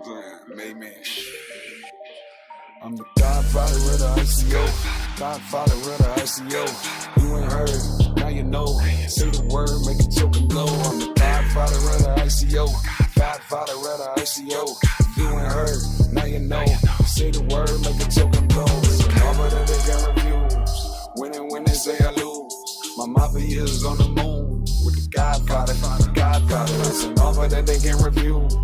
Man. I'm the godfather of the ICO. Godfather of the ICO. You ain't heard, now you know. Say the word, make it token go. I'm the godfather of the ICO. Godfather of the ICO. You ain't heard, now you know. Say the word, make it token go. Over that they got reviews. Winning when they say I lose. My mafia is on the moon with the godfather. Godfather. Listen, over that they get reviews.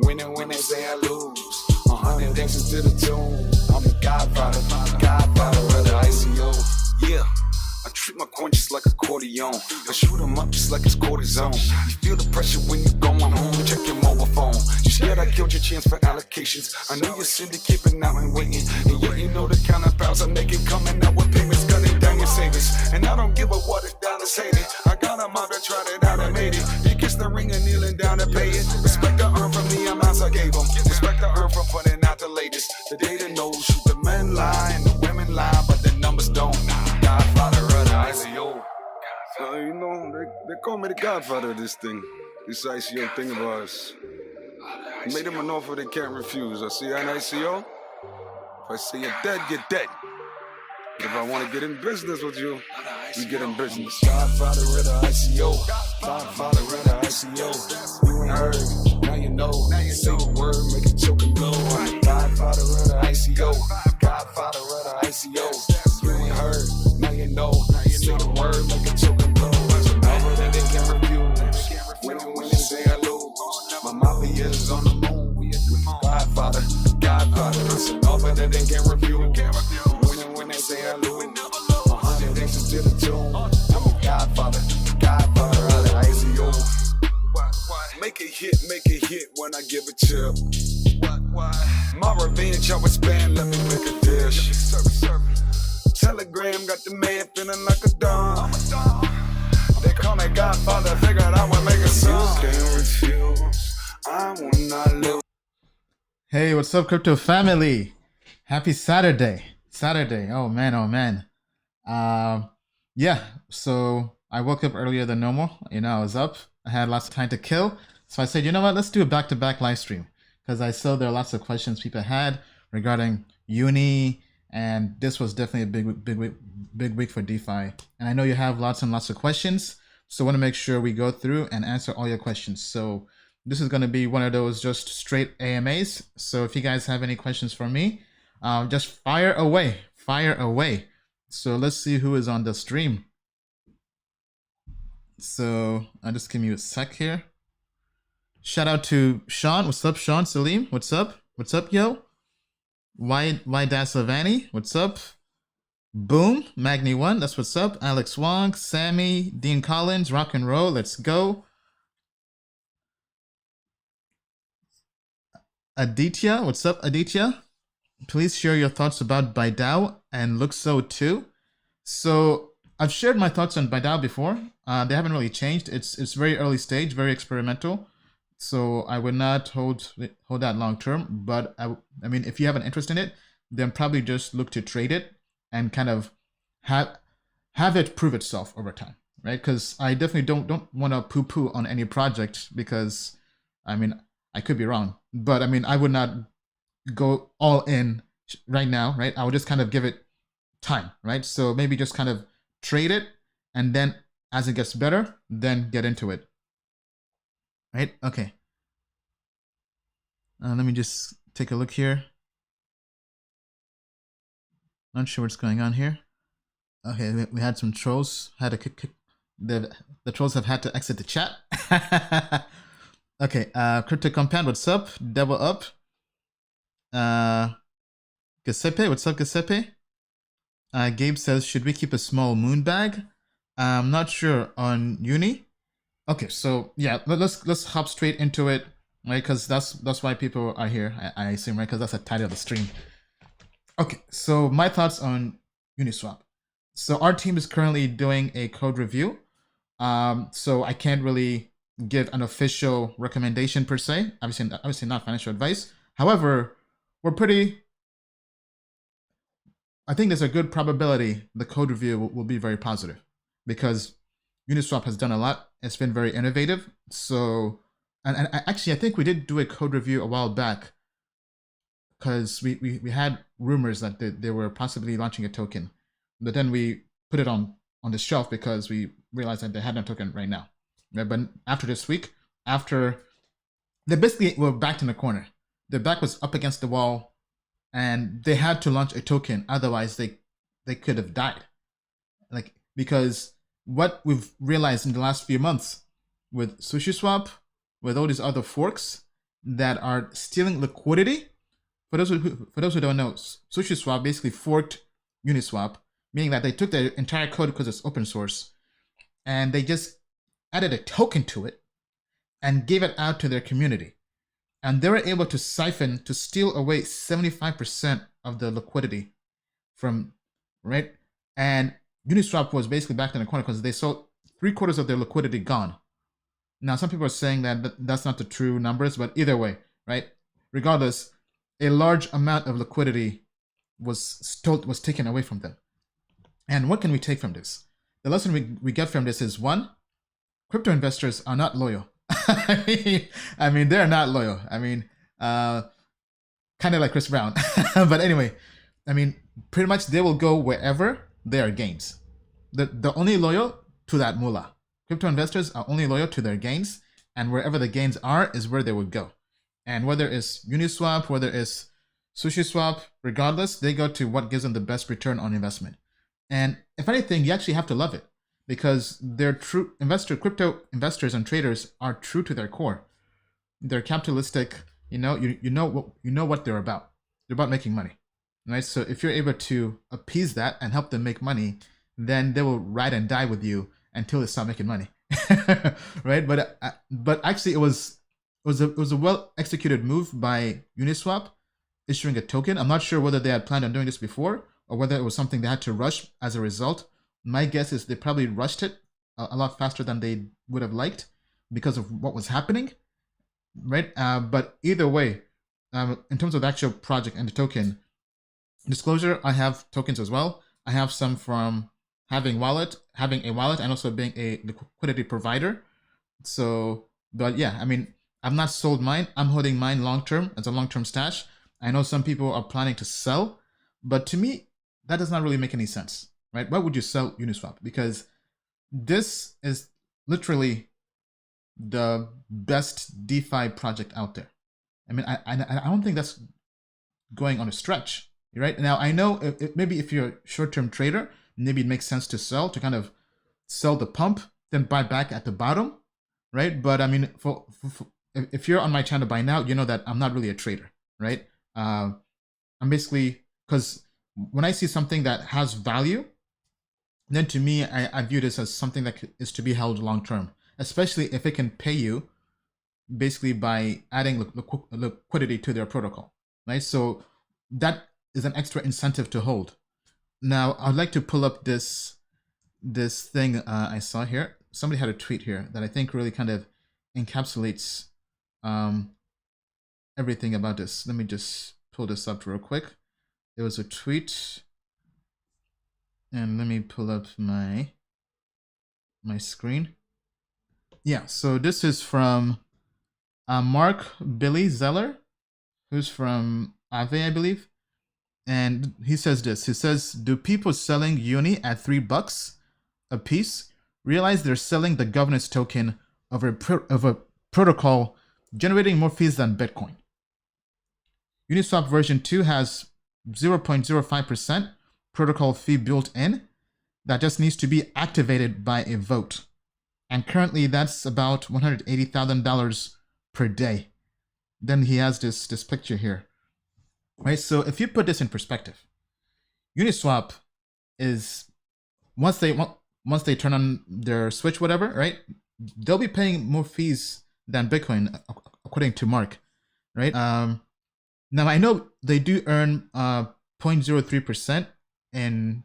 Winning when they say I lose. 100 DEXs to the tune. I'm the godfather of the ICO. Yeah, I treat my coin just like accordion. I shoot them up just like it's cortisone. You feel the pressure when you're going home. Check your mobile phone. You scared I killed your chance for allocations. I know your syndicate been out and waiting. And yet you know the counterpowers I'm making coming out with payments, cutting down your savings. And I don't give a what it down is hated. I got them out that tried it out and made it. You kiss the ring and kneeling down to pay it. Respect the earn from the amounts I gave them. Respect the earn from putting out the latest. The data knows, shoot the men lie and the women lie, but the numbers don't. Godfather of the ICO. You know, they call me the godfather of this thing. This ICO thing of ours. I made them an offer they can't refuse. I see an ICO. If I say you're dead, get dead. If I want to get in business with you, we get in business. Godfather of the ICO. Godfather of the ICO. You ain't heard, now you know. Say the word, make it choke and go. I'm the godfather of the ICO. Godfather of the ICO. You ain't heard, now you know. Say the word, make it choke and go. Over that they can review. When they say I lose. My mafia is on the moon. With the godfather. Listen, over that they can review. When they say I lose. 100 DEXs to the tune. I'm a godfather of the ICO. Make it hit when I give a tip. My revenge, I would spend, let me make a dish. Telegram got the man feeling like a don. They call me godfather, figured I would make a song. You can't refuse, I will not lose. Hey, what's up, crypto family? Happy Saturday. Oh man. Yeah, so I woke up earlier than normal. I was up. I had lots of time to kill. So I said, you know what, let's do a back-to-back live stream. Because I saw there are lots of questions people had regarding Uni, and this was definitely a big week for DeFi. And I know you have lots and lots of questions, so I want to make sure we go through and answer all your questions. So this is going to be one of those just straight AMAs. So if you guys have any questions for me, just fire away. So let's see who is on the stream. So I'll just give you a sec here. Shout out to Sean. What's up, Sean? Salim, what's up? What's up, yo? Why Dasavani? What's up? Boom, Magni1, that's what's up. Alex Wong, Sammy, Dean Collins, rock and roll, let's go. Aditya, what's up, Aditya? Please share your thoughts about ByDAO and Luxo too. So I've shared my thoughts on ByDAO before. They haven't really changed. It's very early stage, very experimental. So I would not hold that long term. But I mean, if you have an interest in it, then probably just look to trade it and kind of have it prove itself over time, right? Because I definitely don't want to poo-poo on any project because, I mean, I could be wrong, but I mean, I would not go all in right now, right? I would just kind of give it time, right? So maybe just kind of trade it, and then as it gets better, then get into it, right? Okay. Let me just take a look here. Not sure what's going on here. Okay, we had some trolls. Had to kick the trolls have had to exit the chat. Okay, Crypto Compound, what's up? Devil up. Giuseppe, what's up, Giuseppe? Gabe says, should we keep a small moon bag? I'm not sure on Uni. Okay, so yeah, let's hop straight into it, right? Because that's why people are here, I assume, right? Because that's the title of the stream. Okay, so my thoughts on Uniswap. So our team is currently doing a code review. So I can't really give an official recommendation per se. Obviously not financial advice. However, I think there's a good probability the code review will be very positive because Uniswap has done a lot. It's been very innovative. So, and actually, I think we did do a code review a while back because we had rumors that they were possibly launching a token, but then we put it on the shelf because we realized that they had no token right now. Right? But after this week, after they basically were backed in the corner, their back was up against the wall, and they had to launch a token. Otherwise, they could have died. Like, because what we've realized in the last few months with SushiSwap, with all these other forks that are stealing liquidity. For those who don't know, SushiSwap basically forked Uniswap, meaning that they took their entire code because it's open source, and they just added a token to it and gave it out to their community. And they were able to steal away 75% of the liquidity from, right? And Uniswap was basically backed in the corner because they saw 3/4 of their liquidity gone. Now, some people are saying that that's not the true numbers, but either way, right? Regardless, a large amount of liquidity was taken away from them. And what can we take from this? The lesson we get from this is, one, crypto investors are not loyal. I mean, they're not loyal. I mean, kind of like Chris Brown. But anyway, I mean, pretty much they will go wherever there are gains. They're only loyal to that moolah. Crypto investors are only loyal to their gains, and wherever the gains are is where they would go. And whether it's Uniswap, whether it's SushiSwap, regardless, they go to what gives them the best return on investment. And if anything, you actually have to love it, because they're true crypto investors and traders are true to their core. They're capitalistic. You know what they're about. They're about making money, right? So if you're able to appease that and help them make money, then they will ride and die with you until they start making money, right? But actually, it was a well executed move by Uniswap, issuing a token. I'm not sure whether they had planned on doing this before or whether it was something they had to rush as a result. My guess is they probably rushed it a lot faster than they would have liked because of what was happening, right? But either way, in terms of the actual project and the token disclosure, I have tokens as well. I have some from having a wallet, and also being a liquidity provider. So, but yeah, I mean, I've not sold mine. I'm holding mine long-term as a long-term stash. I know some people are planning to sell, but to me, that does not really make any sense, right? Why would you sell Uniswap? Because this is literally the best DeFi project out there. I mean, I don't think that's going on a stretch, right? Now, I know maybe if you're a short-term trader, maybe it makes sense to kind of sell the pump, then buy back at the bottom, right? But I mean, if you're on my channel by now, you know that I'm not really a trader, right? I'm basically, because when I see something that has value, then to me, I view this as something that is to be held long-term, especially if it can pay you basically by adding liquidity to their protocol, right? So that is an extra incentive to hold. Now, I'd like to pull up this thing I saw here. Somebody had a tweet here that I think really kind of encapsulates everything about this. Let me just pull this up real quick. There was a tweet, and let me pull up my screen. Yeah, so this is from Mark Billy Zeller, who's from Aave, I believe. And he says this. He says, do people selling UNI at $3 a piece realize they're selling the governance token of a protocol generating more fees than Bitcoin? Uniswap version 2 has 0.05% protocol fee built in that just needs to be activated by a vote. And currently that's about $180,000 per day. Then he has this picture here. Right, so if you put this in perspective, Uniswap is once they turn on their switch, whatever, right? They'll be paying more fees than Bitcoin, according to Mark, right? Now I know they do earn 0.03% in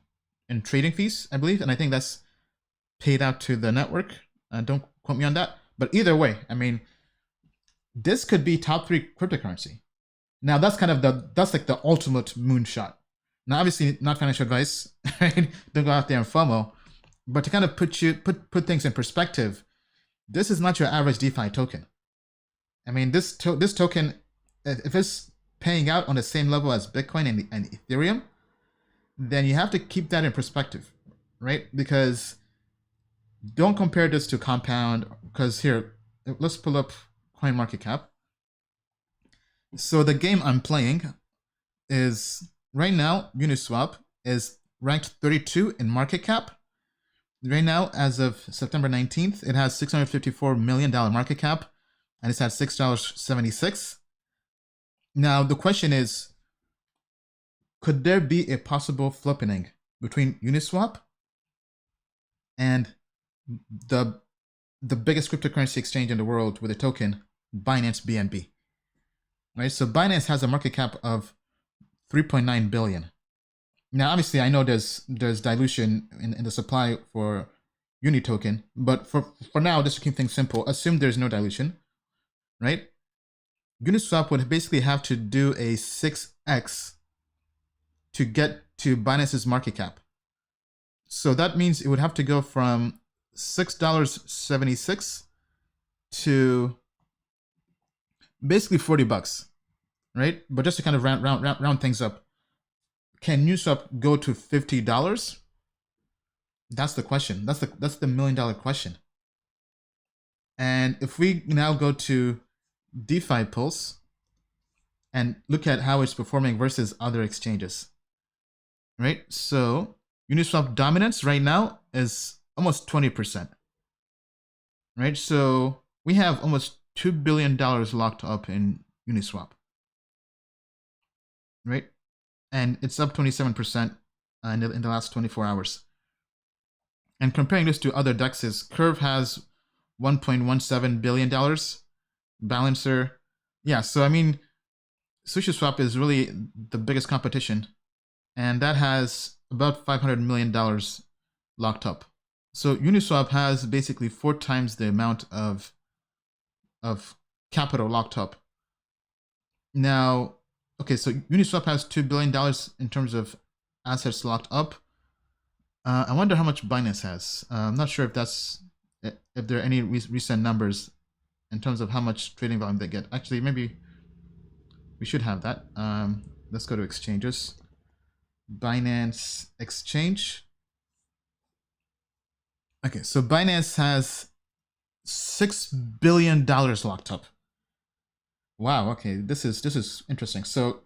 trading fees, I believe, and I think that's paid out to the network. Don't quote me on that, but either way, I mean, this could be top 3 cryptocurrency. Now that's kind of that's like the ultimate moonshot. Now, obviously, not financial advice, right? Don't go out there and FOMO, but to kind of put things in perspective, this is not your average DeFi token. I mean, this token, if it's paying out on the same level as Bitcoin and Ethereum, then you have to keep that in perspective, right? Because don't compare this to Compound, because here, let's pull up CoinMarketCap. So the game I'm playing is, right now, Uniswap is ranked 32 in market cap. Right now, as of September 19th, it has $654 million market cap, and it's at $6.76. Now, the question is, could there be a possible flippening between Uniswap and the biggest cryptocurrency exchange in the world with a token, Binance BNB? Right? So Binance has a market cap of 3.9 billion. Now, obviously, I know there's dilution in the supply for Uni token, but for now, just to keep things simple, assume there's no dilution, right? Uniswap would basically have to do a 6x to get to Binance's market cap. So that means it would have to go from $6.76 to basically $40, right? But just to kind of round things up, can Uniswap go to $50? That's the question. That's the $1 million question. And if we now go to DeFi Pulse and look at how it's performing versus other exchanges, right? So Uniswap dominance right now is almost 20%, right? So we have almost $2 billion locked up in Uniswap, right? And it's up 27% in the last 24 hours. And comparing this to other DEXs, Curve has $1.17 billion. Balancer, yeah, so I mean, SushiSwap is really the biggest competition, and that has about $500 million locked up. So Uniswap has basically 4 times the amount of capital locked up. Now, okay, so Uniswap has $2 billion in terms of assets locked up. I wonder how much Binance has. I'm not sure if there are any recent numbers in terms of how much trading volume they get. Actually, maybe we should have that. Let's go to exchanges. Binance Exchange. Okay, so Binance has $6 billion locked up. Wow, okay, this is interesting. So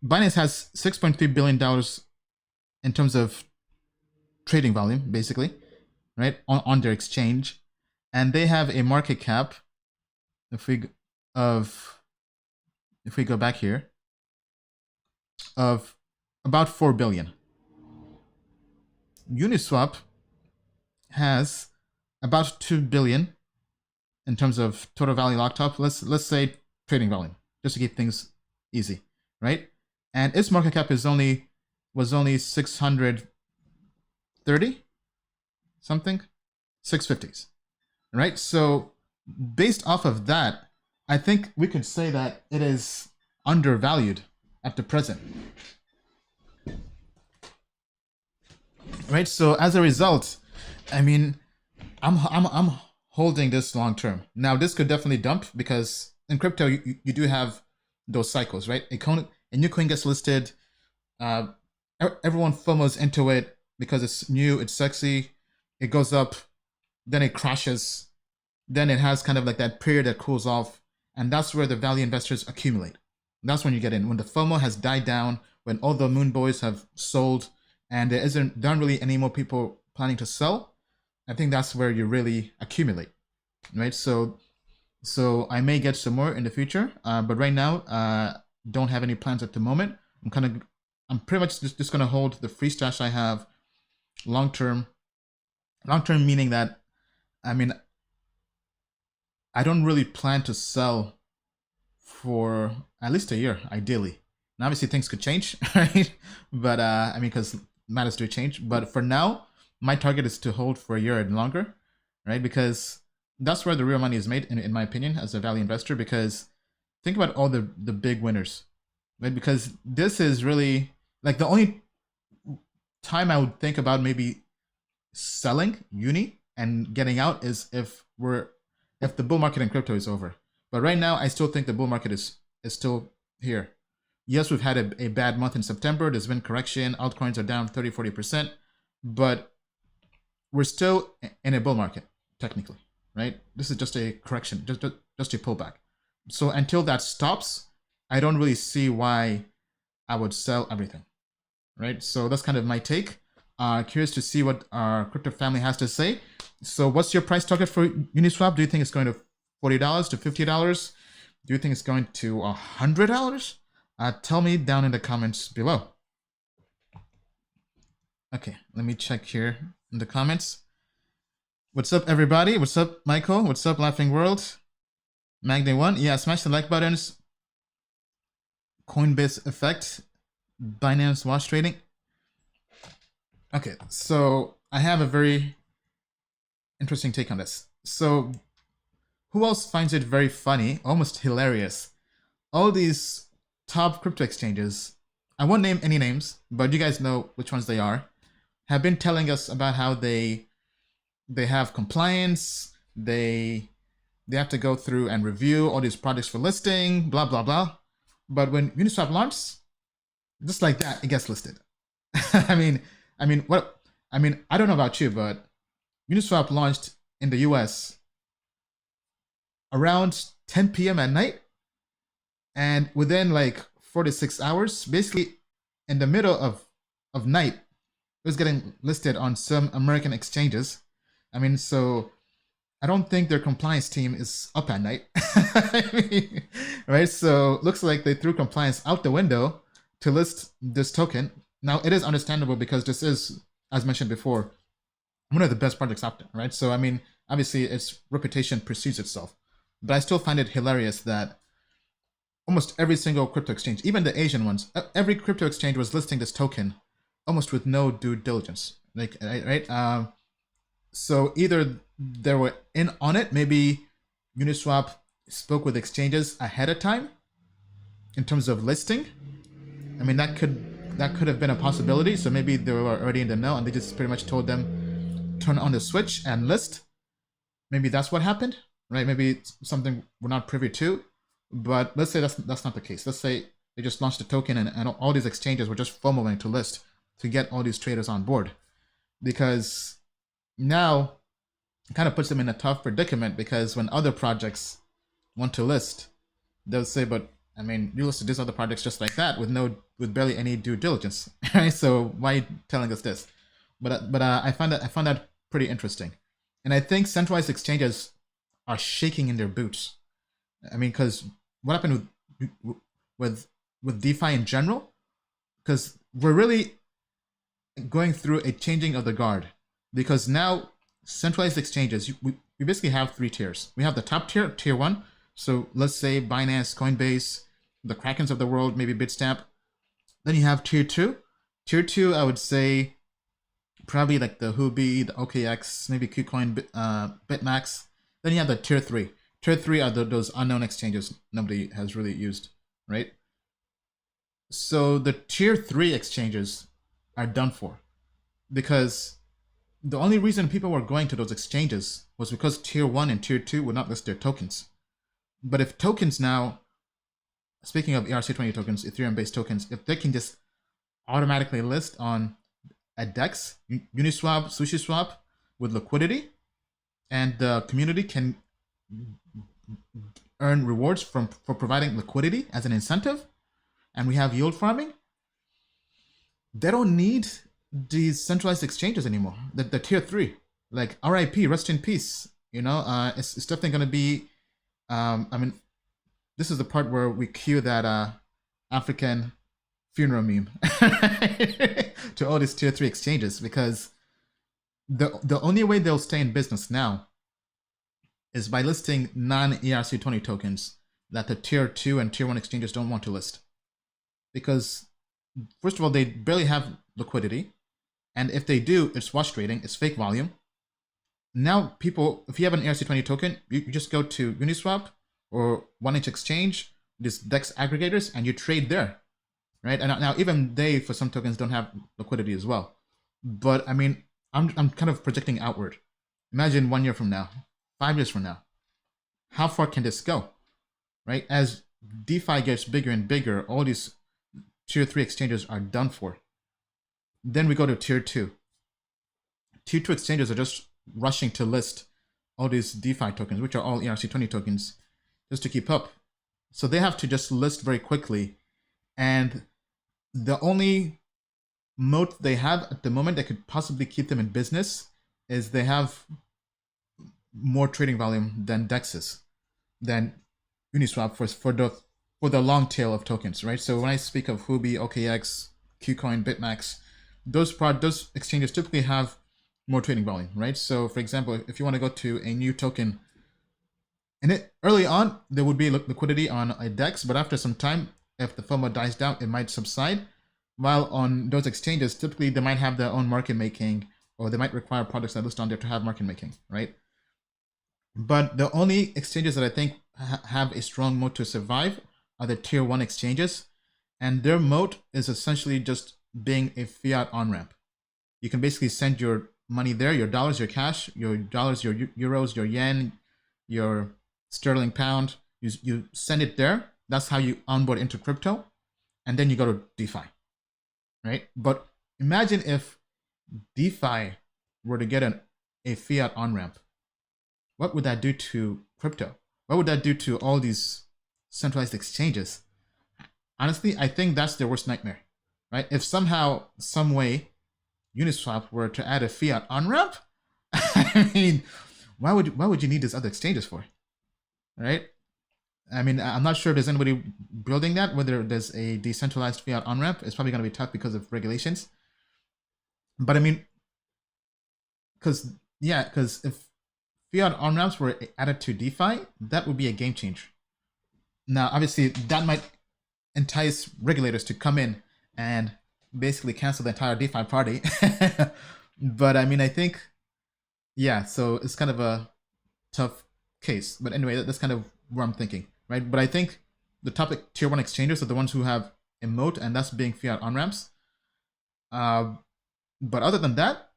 Binance has $6.3 billion in terms of trading volume, basically, right, on their exchange. And they have a market cap, if we go back here, of about 4 billion. Uniswap has about 2 billion in terms of total value locked up. Let's say trading volume, just to keep things easy, right? And its market cap was only 630 something, 650s, right? So based off of that, I think we could say that it is undervalued at the present, right? So as a result, I mean, I'm holding this long term. Now, this could definitely dump because in crypto you do have those cycles, right? A new coin gets listed, everyone FOMOs into it because it's new, it's sexy, it goes up, then it crashes, then it has kind of like that period that cools off, and that's where the value investors accumulate. That's when you get in, when the FOMO has died down, when all the moon boys have sold, and there aren't really any more people planning to sell. I think that's where you really accumulate, right? So I may get some more in the future, but right now, don't have any plans at the moment. I'm pretty much just gonna hold the free stash I have long term. Long term meaning that, I mean, I don't really plan to sell for at least a year, ideally. And obviously things could change, right? But I mean, because matters do change. But for now, my target is to hold for a year and longer, right? Because that's where the real money is made, in my opinion, as a value investor. Because think about all the big winners, right? Because this is really like the only time I would think about maybe selling Uni and getting out is if the bull market in crypto is over. But right now, I still think the bull market is still here. Yes, we've had a bad month in September. There's been correction. Altcoins are down 30-40%, but we're still in a bull market, technically, right? This is just a correction, just a pullback. So until that stops, I don't really see why I would sell everything, right? So that's kind of my take. Curious to see what our crypto family has to say. So what's your price target for Uniswap? Do you think it's going to $40 to $50? Do you think it's going to $100? Tell me down in the comments below. Okay, let me check here in the comments. What's up, everybody? What's up, Michael? What's up, Laughing World? Magday1, yeah, smash the like buttons. Coinbase effect. Binance wash trading. Okay, so I have a very interesting take on this. So who else finds it very funny, almost hilarious? All these top crypto exchanges, I won't name any names, but you guys know which ones they are, have been telling us about how they have compliance, they have to go through and review all these projects for listing, blah, blah, blah. But when Uniswap launches, just like that, it gets listed. I mean, I don't know about you, but Uniswap launched in the US around 10 p.m. at night. And within like 4 to 6 hours, basically in the middle of night, it was getting listed on some American exchanges. I mean, so I don't think their compliance team is up at night. Right? So looks like they threw compliance out the window to list this token. Now, it is understandable because this is, as mentioned before, one of the best projects out there, right? So, I mean, obviously its reputation precedes itself. But I still find it hilarious that almost every single crypto exchange, even the Asian ones, every crypto exchange was listing this token almost with no due diligence. Like, right? So either they were in on it, maybe Uniswap spoke with exchanges ahead of time in terms of listing. I mean, that could have been a possibility. So maybe they were already in the know and they just pretty much told them, turn on the switch and list. Maybe that's what happened, right? Maybe it's something we're not privy to. But let's say that's not the case. Let's say they just launched the token and all these exchanges were just FOMOing to list to get all these traders on board. Because now it kind of puts them in a tough predicament, because when other projects want to list, they'll say, but I mean, you listed these other projects just like that with barely any due diligence, right? So why are you telling us this? But I found that pretty interesting, and I think centralized exchanges are shaking in their boots. I mean, because what happened with DeFi in general? Because we're really going through a changing of the guard, because now centralized exchanges, we basically have 3 tiers. We have the top tier, tier 1. So let's say Binance, Coinbase, the Krakens of the world, maybe Bitstamp. Then you have tier 2. Tier 2, I would say probably like the Huobi, the OKX, maybe KuCoin, BitMax. Then you have the tier 3. Tier 3 are those unknown exchanges nobody has really used, right? So the tier 3 exchanges are done for, because the only reason people were going to those exchanges was because tier 1 and tier 2 would not list their tokens. But if tokens now, speaking of ERC20 tokens, Ethereum-based tokens, if they can just automatically list on a DEX, Uniswap, SushiSwap, with liquidity, and the community can earn rewards for providing liquidity as an incentive, and we have yield farming, they don't need these centralized exchanges anymore. The tier 3, like RIP, rest in peace. You know, it's definitely going to be. I mean, this is the part where we cue that African funeral meme to all these tier 3 exchanges, because the only way they'll stay in business now is by listing non-ERC20 tokens that the tier 2 and tier 1 exchanges don't want to list. Because first of all, they barely have liquidity. And if they do, it's wash trading, it's fake volume. Now people, if you have an ERC20 token, you just go to Uniswap or 1inch Exchange, these DEX aggregators, and you trade there, right? And now even they, for some tokens, don't have liquidity as well. But I mean, I'm kind of projecting outward. Imagine 1 year from now, 5 years from now, how far can this go, right? As DeFi gets bigger and bigger, all these tier 3 exchanges are done for. Then we go to tier 2. Tier 2 exchanges are just rushing to list all these DeFi tokens, which are all ERC20 tokens, just to keep up. So they have to just list very quickly. And the only moat they have at the moment that could possibly keep them in business is they have more trading volume than DEXs, than Uniswap for the long tail of tokens, right? So when I speak of Huobi, OKX, KuCoin, BitMax, those exchanges typically have more trading volume, right? So for example, if you want to go to a new token, and early on there would be liquidity on a DEX, but after some time, if the FOMO dies down, it might subside. While on those exchanges, typically they might have their own market making, or they might require products that list on there to have market making, right? But the only exchanges that I think have a strong moat to survive are the tier 1 exchanges, and their moat is essentially just being a fiat on-ramp. You can basically send your money there, your dollars, your cash, your dollars, your euros, your yen, your sterling pound. You send it there. That's how you onboard into crypto, and then you go to DeFi, right? But imagine if DeFi were to get a fiat on-ramp. What would that do to crypto? What would that do to all these centralized exchanges? Honestly, I think that's their worst nightmare, right? If somehow, some way, Uniswap were to add a fiat on-ramp, I mean, why would you need these other exchanges for, right? I mean, I'm not sure if there's anybody building that, whether there's a decentralized fiat on-ramp. It's probably going to be tough because of regulations. But I mean, because if fiat on-ramps were added to DeFi, that would be a game changer. Now, obviously, that might entice regulators to come in and basically cancel the entire DeFi party. But I mean, I think, yeah, so it's kind of a tough case. But anyway, that's kind of where I'm thinking, right? But I think the top tier 1 exchanges are the ones who have a moat, and that's being fiat on-ramps. But other than that,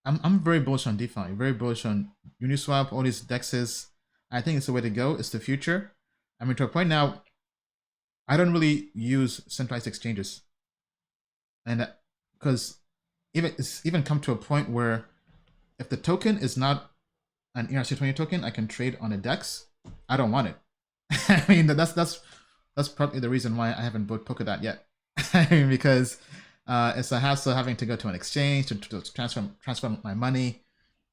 I'm very bullish on DeFi, very bullish on Uniswap, all these DEXs. I think it's the way to go. It's the future. I mean, to a point now, I don't really use centralized exchanges. And because it's even come to a point where if the token is not an ERC20 token, I can trade on a DEX. I don't want it. I mean, that's probably the reason why I haven't bought Polkadot yet. I mean, because it's a hassle having to go to an exchange to transfer my money.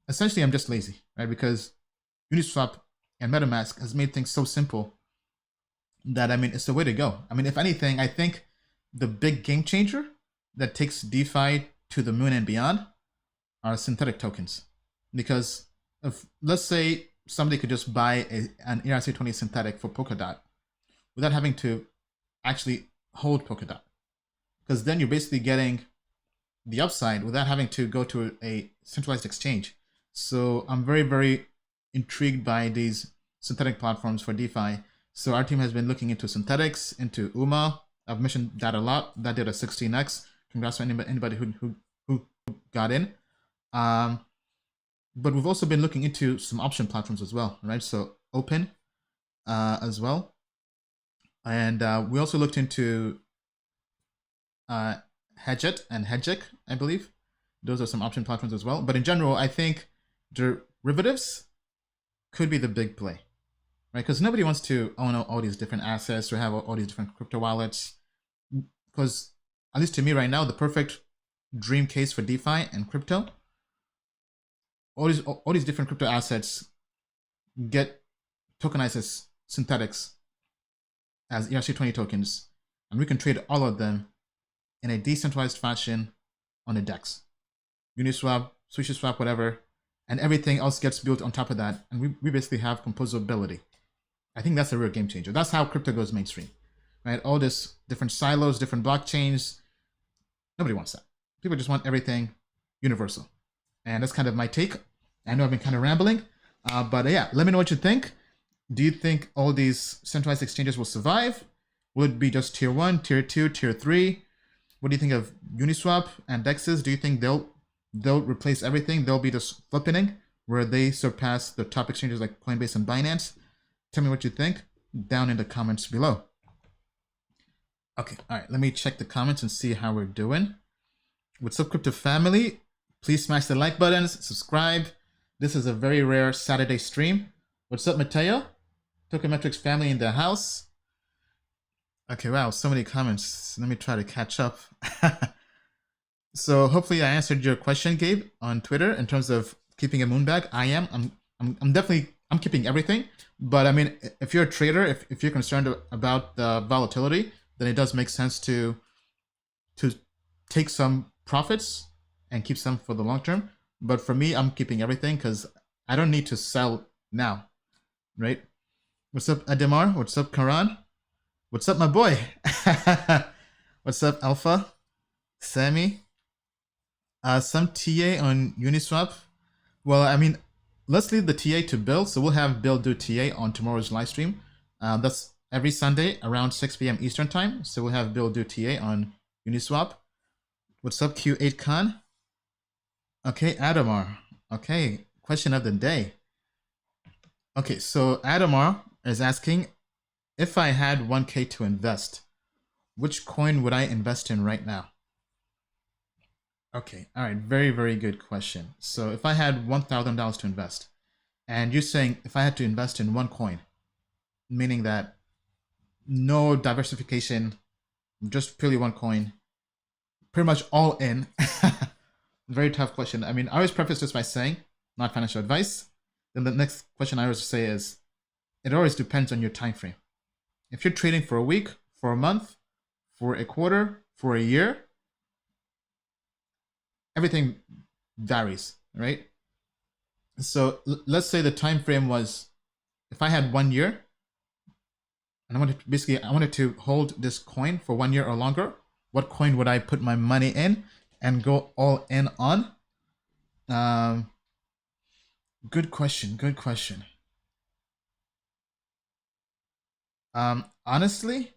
Essentially, I'm just lazy, right? Because Uniswap and MetaMask has made things so simple that, I mean, it's the way to go. I mean, if anything, I think the big game changer that takes DeFi to the moon and beyond are synthetic tokens. Because if, let's say, somebody could just buy an ERC20 synthetic for Polkadot without having to actually hold Polkadot. Because then you're basically getting the upside without having to go to a centralized exchange. So I'm very, very intrigued by these synthetic platforms for DeFi. So our team has been looking into synthetics, into UMA. I've mentioned that a lot. That did a 16x. Congrats to anybody who got in. But we've also been looking into some option platforms as well, right? So Open as well. And we also looked into Hedget and Hedgic, I believe. Those are some option platforms as well. But in general, I think derivatives could be the big play, right? Because nobody wants to own all these different assets or have all these different crypto wallets. Because at least to me right now, the perfect dream case for DeFi and crypto, all these different crypto assets get tokenized as synthetics, as ERC20 tokens, and we can trade all of them in a decentralized fashion on a DEX. Uniswap, SushiSwap, whatever, and everything else gets built on top of that, and we basically have composability. I think that's a real game changer. That's how crypto goes mainstream, right? All this different silos, different blockchains. Nobody wants that. People just want everything universal. And that's kind of my take. I know I've been kind of rambling, but yeah, let me know what you think. Do you think all these centralized exchanges will survive? Will it be just tier 1, tier 2, tier 3? What do you think of Uniswap and DEXs? Do you think they'll replace everything? They'll be this flippening where they surpass the top exchanges like Coinbase and Binance? Tell me what you think down in the comments below. Okay, all right. Let me check the comments and see how we're doing. What's up, crypto family? Please smash the like buttons, subscribe. This is a very rare Saturday stream. What's up, Mateo? Token Metrics family in the house. Okay, wow, so many comments. Let me try to catch up. So hopefully I answered your question, Gabe, on Twitter in terms of keeping a moon bag. I am. I'm definitely keeping everything. But I mean, if you're a trader, if you're concerned about the volatility, then it does make sense to take some profits and keep some for the long term. But for me, I'm keeping everything because I don't need to sell now, right? What's up, Ademar? What's up, Karan? What's up, my boy? What's up, Alpha? Sammy? Some TA on Uniswap. Well, I mean, let's leave the TA to Bill. So we'll have Bill do TA on tomorrow's live stream. That's every Sunday around 6 p.m. Eastern time. So we'll have Bill do TA on Uniswap. What's up, Q8 Khan? Okay, Adamar. Okay, question of the day. Okay, so Adamar is asking, if I had 1K to invest, which coin would I invest in right now? Okay, all right, very, very good question. So if I had $1,000 to invest, and you're saying if I had to invest in one coin, meaning that no diversification, just purely one coin, pretty much all in. Very tough question. I mean, I always preface this by saying, not financial advice. Then the next question I always say is, it always depends on your time frame. If you're trading for a week, for a month, for a quarter, for a year, everything varies, right? So let's say the time frame was, if I had 1 year, and I wanted to hold this coin for 1 year or longer, what coin would I put my money in and go all in on? Good question. Good question. Honestly,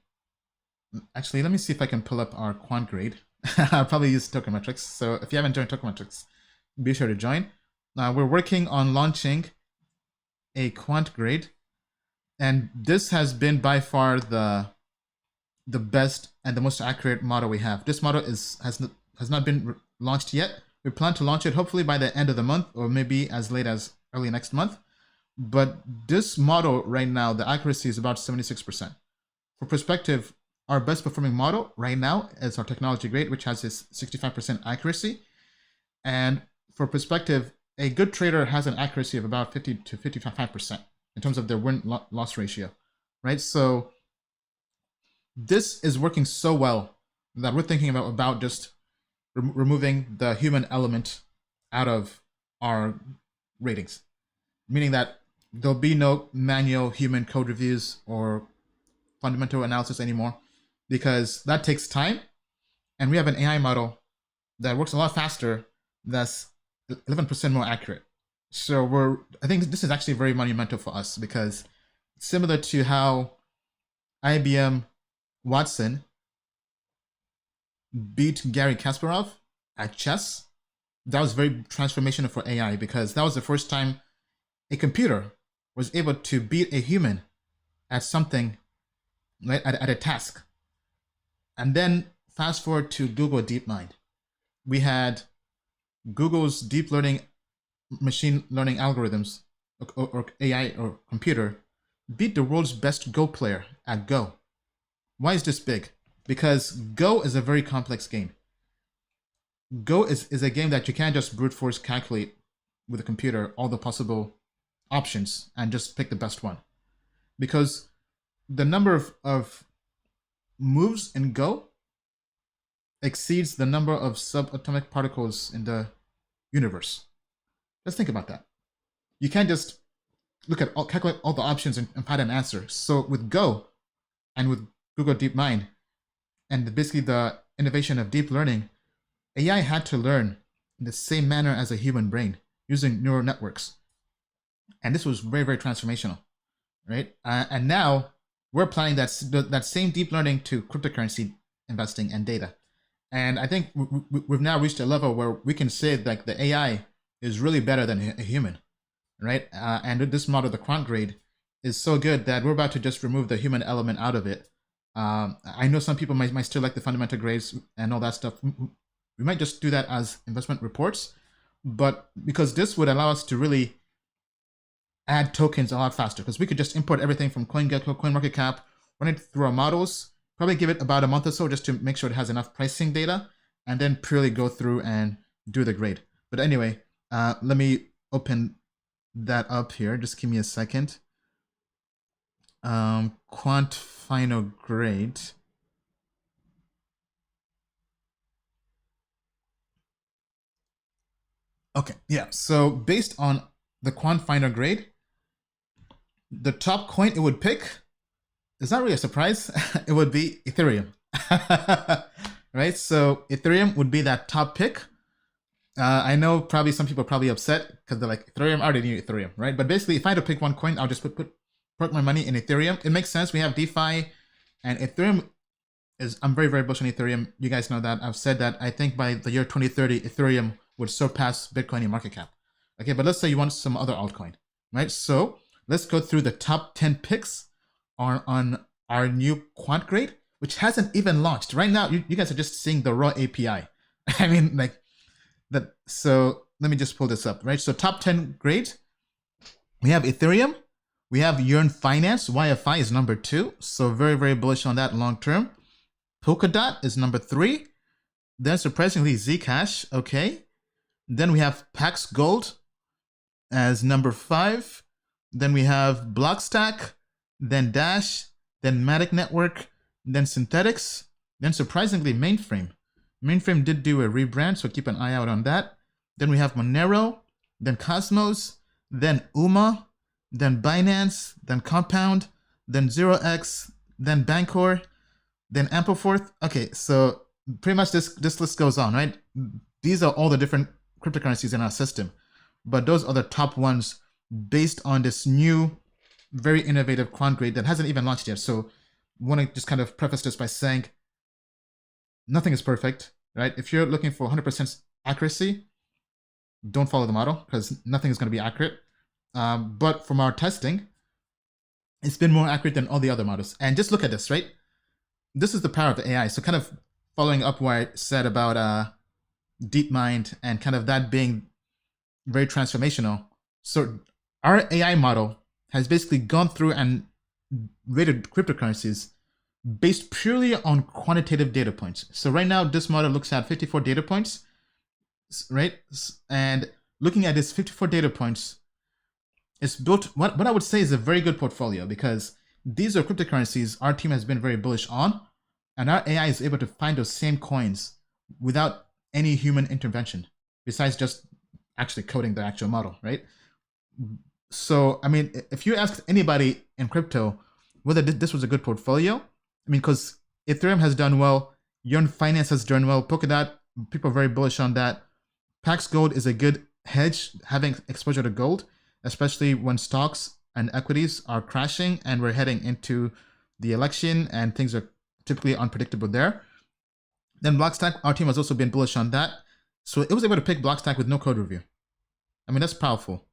actually, let me see if I can pull up our quant grade. I'll probably use Token Metrics. So if you haven't joined Token Metrics, be sure to join. We're working on launching a quant grade, and this has been by far the best and the most accurate model we have. This model has not been launched yet. We plan to launch it hopefully by the end of the month, or maybe as late as early next month. But this model right now, the accuracy is about 76%. For perspective, our best performing model right now is our technology grade, which has this 65% accuracy. And for perspective, a good trader has an accuracy of about 50 to 55% in terms of their win-loss ratio, right? So this is working so well that we're thinking about just removing the human element out of our ratings, meaning that there'll be no manual human code reviews or fundamental analysis anymore, because that takes time, and we have an AI model that works a lot faster, that's 11% more accurate. So I think this is actually very monumental for us, because similar to how IBM Watson beat Gary Kasparov at chess, that was very transformational for AI, because that was the first time a computer was able to beat a human at something, right, at a task. And then fast forward to Google DeepMind. We had Google's deep learning, machine learning algorithms, or AI or computer, beat the world's best Go player at Go. Why is this big? Because Go is a very complex game. Go is a game that you can't just brute force calculate with a computer all the possible options and just pick the best one. Because the number of moves in Go exceeds the number of subatomic particles in the universe. Let's think about that. You can't just calculate all the options and find an answer. So with Go and with Google DeepMind and basically the innovation of deep learning, AI had to learn in the same manner as a human brain using neural networks. And this was very, very transformational, right? And now we're applying that same deep learning to cryptocurrency investing and data. And I think we've now reached a level where we can say that the AI is really better than a human, right? And this model, the quant grade, is so good that we're about to just remove the human element out of it I know some people might still like the fundamental grades and all that stuff. We might just do that as investment reports, but because this would allow us to really add tokens a lot faster, because we could just import everything from CoinGecko, CoinMarketCap, run it through our models, probably give it about a month or so just to make sure it has enough pricing data, and then purely go through and do the grade. But anyway, let me open that up here. Just give me a second. Quant final grade. Okay, yeah. So based on the quant final grade, the top coin it would pick is not really a surprise. It would be Ethereum. Right? So Ethereum would be that top pick. I know probably some people are probably upset because they're like, Ethereum, I already knew Ethereum, right? But basically, if I had to pick one coin, I'll just put my money in Ethereum. It makes sense. We have DeFi, and Ethereum is, I'm very, very bullish on Ethereum. You guys know that. I've said that I think by the year 2030, Ethereum would surpass Bitcoin in market cap. Okay, but let's say you want some other altcoin, right? So let's go through the top 10 picks on our new quant grade, which hasn't even launched. Right now, you guys are just seeing the raw API. I mean, like, that. So let me just pull this up, right? So top 10 grades, we have Ethereum, we have Yearn Finance, YFI is number 2, so very, very bullish on that long term. Polkadot is number 3, then surprisingly Zcash, okay. Then we have Pax Gold as number 5, then we have Blockstack, then Dash, then Matic Network, then Synthetics, then surprisingly Mainframe. Mainframe did do a rebrand, so keep an eye out on that. Then we have Monero, then Cosmos, then UMA, then Binance, then Compound, then 0x, then Bancor, then Ampleforth. Okay, so pretty much this list goes on, right? These are all the different cryptocurrencies in our system, but those are the top ones based on this new, very innovative quant grade that hasn't even launched yet. So I want to just kind of preface this by saying nothing is perfect, right? If you're looking for 100% accuracy, don't follow the model because nothing is going to be accurate. But from our testing, it's been more accurate than all the other models. And just look at this, right? This is the power of the AI. So kind of following up what I said about DeepMind and kind of that being very transformational. So our AI model has basically gone through and rated cryptocurrencies based purely on quantitative data points. So right now, this model looks at 54 data points, right? And looking at this 54 data points, it's built, what I would say is a very good portfolio because these are cryptocurrencies our team has been very bullish on, and our AI is able to find those same coins without any human intervention, besides just actually coding the actual model, right? So, I mean, if you asked anybody in crypto whether this was a good portfolio, I mean, because Ethereum has done well, Yearn Finance has done well, Polkadot, people are very bullish on that. Pax Gold is a good hedge, having exposure to gold, especially when stocks and equities are crashing and we're heading into the election and things are typically unpredictable there. Then Blockstack, our team has also been bullish on that. So it was able to pick Blockstack with no code review. I mean, that's powerful.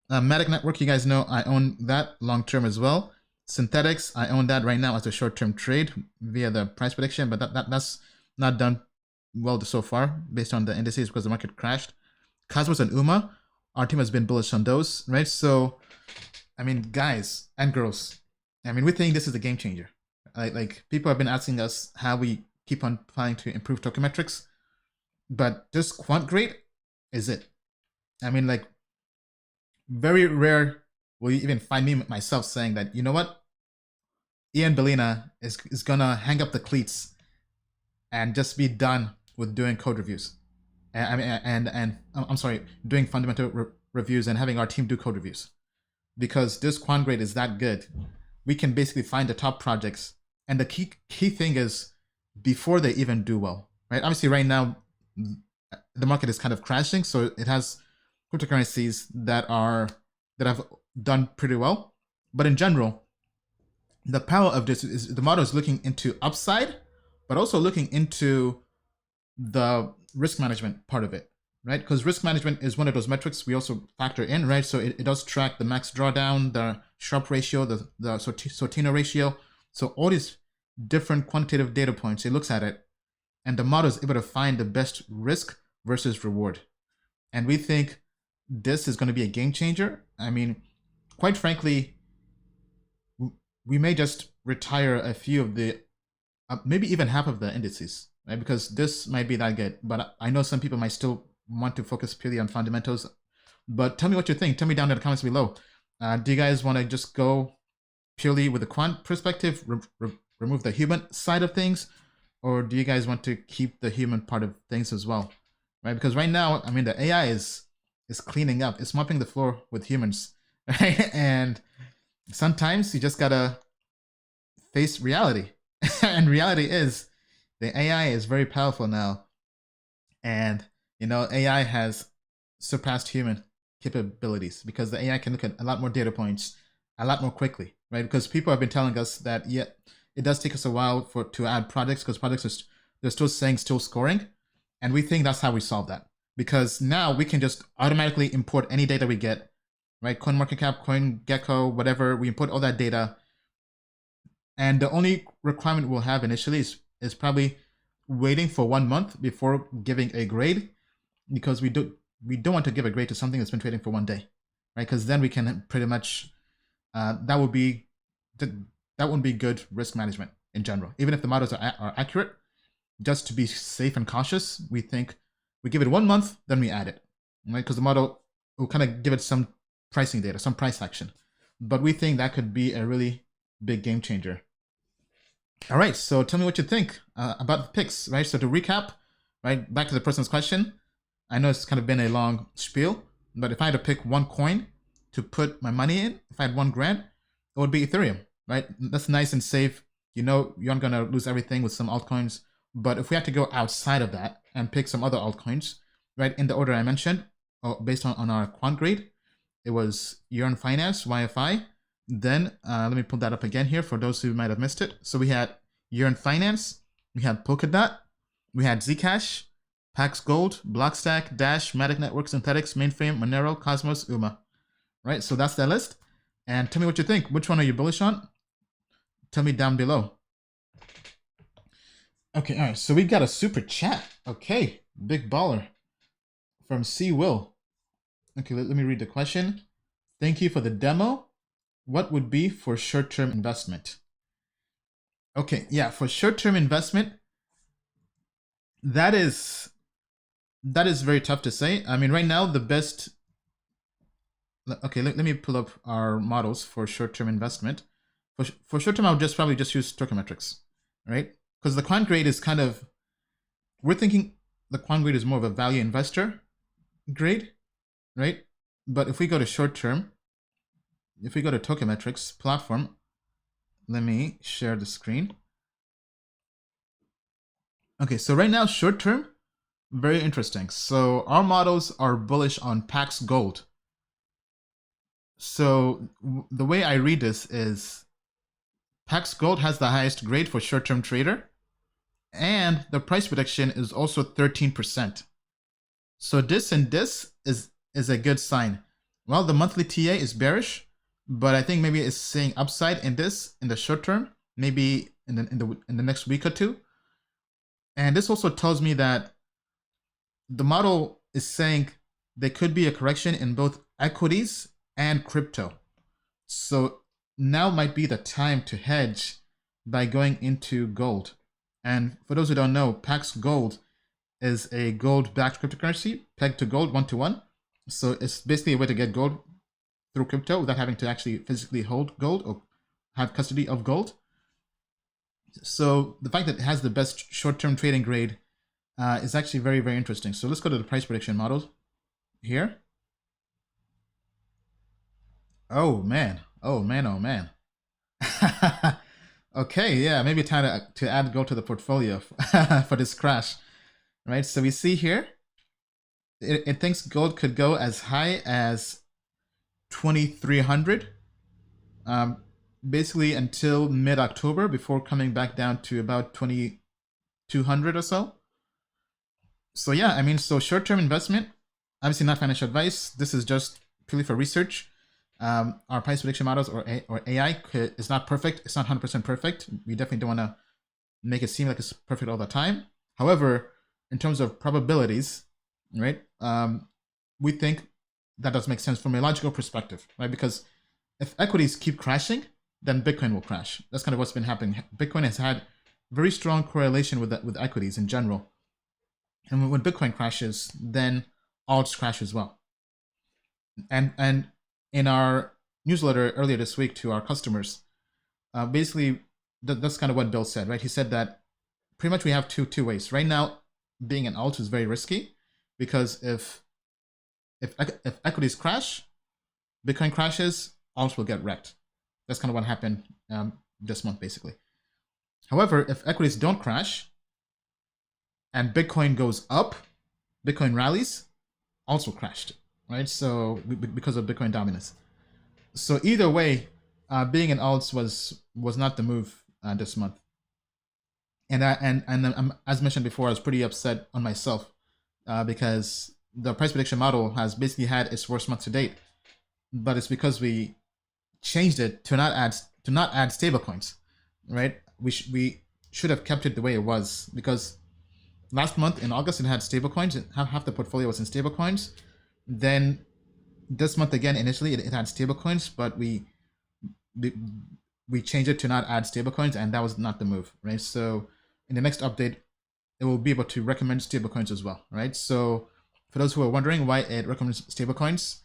Matic Network, you guys know I own that long-term as well. Synthetics, I own that right now as a short-term trade via the price prediction, but that's not done well so far based on the indices because the market crashed. Cosmos and UMA, our team has been bullish on those, right? So, I mean, guys and girls, I mean, we think this is a game changer. Like people have been asking us how we keep on planning to improve token metrics, but this quant grade is it. I mean, like, very rare will you even find me myself saying that, you know what, Ian Bellina is gonna hang up the cleats and just be done with doing code reviews. And I'm sorry, doing fundamental reviews and having our team do code reviews. Because this quant grade is that good, we can basically find the top projects. And the key thing is before they even do well, right? Obviously right now, the market is kind of crashing. So it has cryptocurrencies that have done pretty well. But in general, the power of this is the model is looking into upside, but also looking into the risk management part of it, right? Because risk management is one of those metrics we also factor in, right? So it does track the max drawdown, the Sharpe ratio, the Sortino ratio. So all these different quantitative data points. It looks at it, and the model is able to find the best risk versus reward. And we think this is going to be a game changer. I mean, quite frankly, we may just retire a few of the, maybe even half of the indices, right? Because this might be that good. But I know some people might still want to focus purely on fundamentals. But tell me what you think. Tell me down in the comments below. Do you guys want to just go purely with the quant perspective, remove the human side of things? Or do you guys want to keep the human part of things as well? Right? Because right now, I mean, the AI is cleaning up. It's mopping the floor with humans. Right? And sometimes you just gotta face reality. And reality is the AI is very powerful now. And, you know, AI has surpassed human capabilities because the AI can look at a lot more data points a lot more quickly, right? Because people have been telling us that, yeah, it does take us a while to add projects because projects they're still saying still scoring. And we think that's how we solve that. Because now we can just automatically import any data we get, right? CoinMarketCap, CoinGecko, whatever, we import all that data. And the only requirement we'll have initially is probably waiting for 1 month before giving a grade, because we don't want to give a grade to something that's been trading for 1 day, right? Because then we can pretty much, that wouldn't be good risk management in general. Even if the models are accurate, just to be safe and cautious, we think we give it 1 month, then we add it, right? Because the model will kind of give it some pricing data, some price action. But we think that could be a really big game changer. All right, so tell me what you think about the picks, right? So to recap, right, back to the person's question. I know it's kind of been a long spiel, but if I had to pick one coin to put my money in, if I had $1,000, it would be Ethereum, right? That's nice and safe. You know, you aren't gonna lose everything with some altcoins. But if we had to go outside of that and pick some other altcoins, right, in the order I mentioned, based on our quant grade, it was Yearn Finance, YFI. Then let me pull that up again here for those who might have missed it. So we had Yearn Finance, we had Polkadot, we had Zcash, Pax Gold, Blockstack, Dash, Matic Network, Synthetics, Mainframe, Monero, Cosmos, UMA. Right, so that's that list. And tell me what you think. Which one are you bullish on? Tell me down below. Okay, all right, so we got a super chat. Okay, big baller from C. Will. Okay, let me read the question. Thank you for the demo. What would be for short-term investment? Okay, yeah, for short-term investment, that is very tough to say. I mean, right now, the best... Okay, let me pull up our models for short-term investment. For short-term, I'll probably just use Token Metrics, right? Because the quant grade is kind of... We're thinking the quant grade is more of a value investor grade, right? But if we go to short-term, if we go to Token Metrics platform, let me share the screen. Okay, so right now, short term, very interesting. So our models are bullish on Pax Gold. So the way I read this is Pax Gold has the highest grade for short-term trader, and the price prediction is also 13%. So this and this is a good sign. Well, the monthly TA is bearish, but I think maybe it's seeing upside in this in the short term, maybe in the next week or two. And this also tells me that the model is saying there could be a correction in both equities and crypto. So now might be the time to hedge by going into gold. And for those who don't know, Pax Gold is a gold-backed cryptocurrency pegged to gold 1-to-1. So it's basically a way to get gold through crypto without having to actually physically hold gold or have custody of gold. So the fact that it has the best short-term trading grade is actually very, very interesting. So let's go to the price prediction model here. Oh man, oh man, oh man. Okay, yeah, maybe time to add gold to the portfolio for this crash, right? So we see here, it thinks gold could go as high as 2,300, basically until mid-October before coming back down to about 2,200 or so. So yeah, I mean, so short-term investment, obviously not financial advice. This is just purely for research. Our price prediction models or AI is not perfect. It's not 100% perfect. We definitely don't want to make it seem like it's perfect all the time. However, in terms of probabilities, right, we think that does make sense from a logical perspective, right? Because if equities keep crashing, then Bitcoin will crash. That's kind of what's been happening. Bitcoin has had very strong correlation with equities in general. And when Bitcoin crashes, then alts crash as well. And in our newsletter earlier this week to our customers, basically that's kind of what Bill said, right? He said that pretty much we have two ways. Right now, being an alt is very risky because if equities crash, Bitcoin crashes, alts will get wrecked. That's kind of what happened this month, basically. However, if equities don't crash and Bitcoin goes up, Bitcoin rallies, alts will crash, right? So because of Bitcoin dominance. So either way, being in alts was not the move this month. And as mentioned before, I was pretty upset on myself because the price prediction model has basically had its worst month to date, but it's because we changed it to not add stablecoins, right? We should have kept it the way it was, because last month in August it had stablecoins. Half the portfolio was in stablecoins. Then this month again, initially it had stablecoins, but we changed it to not add stablecoins, and that was not the move, right? So in the next update, it will be able to recommend stablecoins as well, right? So for those who are wondering why it recommends stablecoins,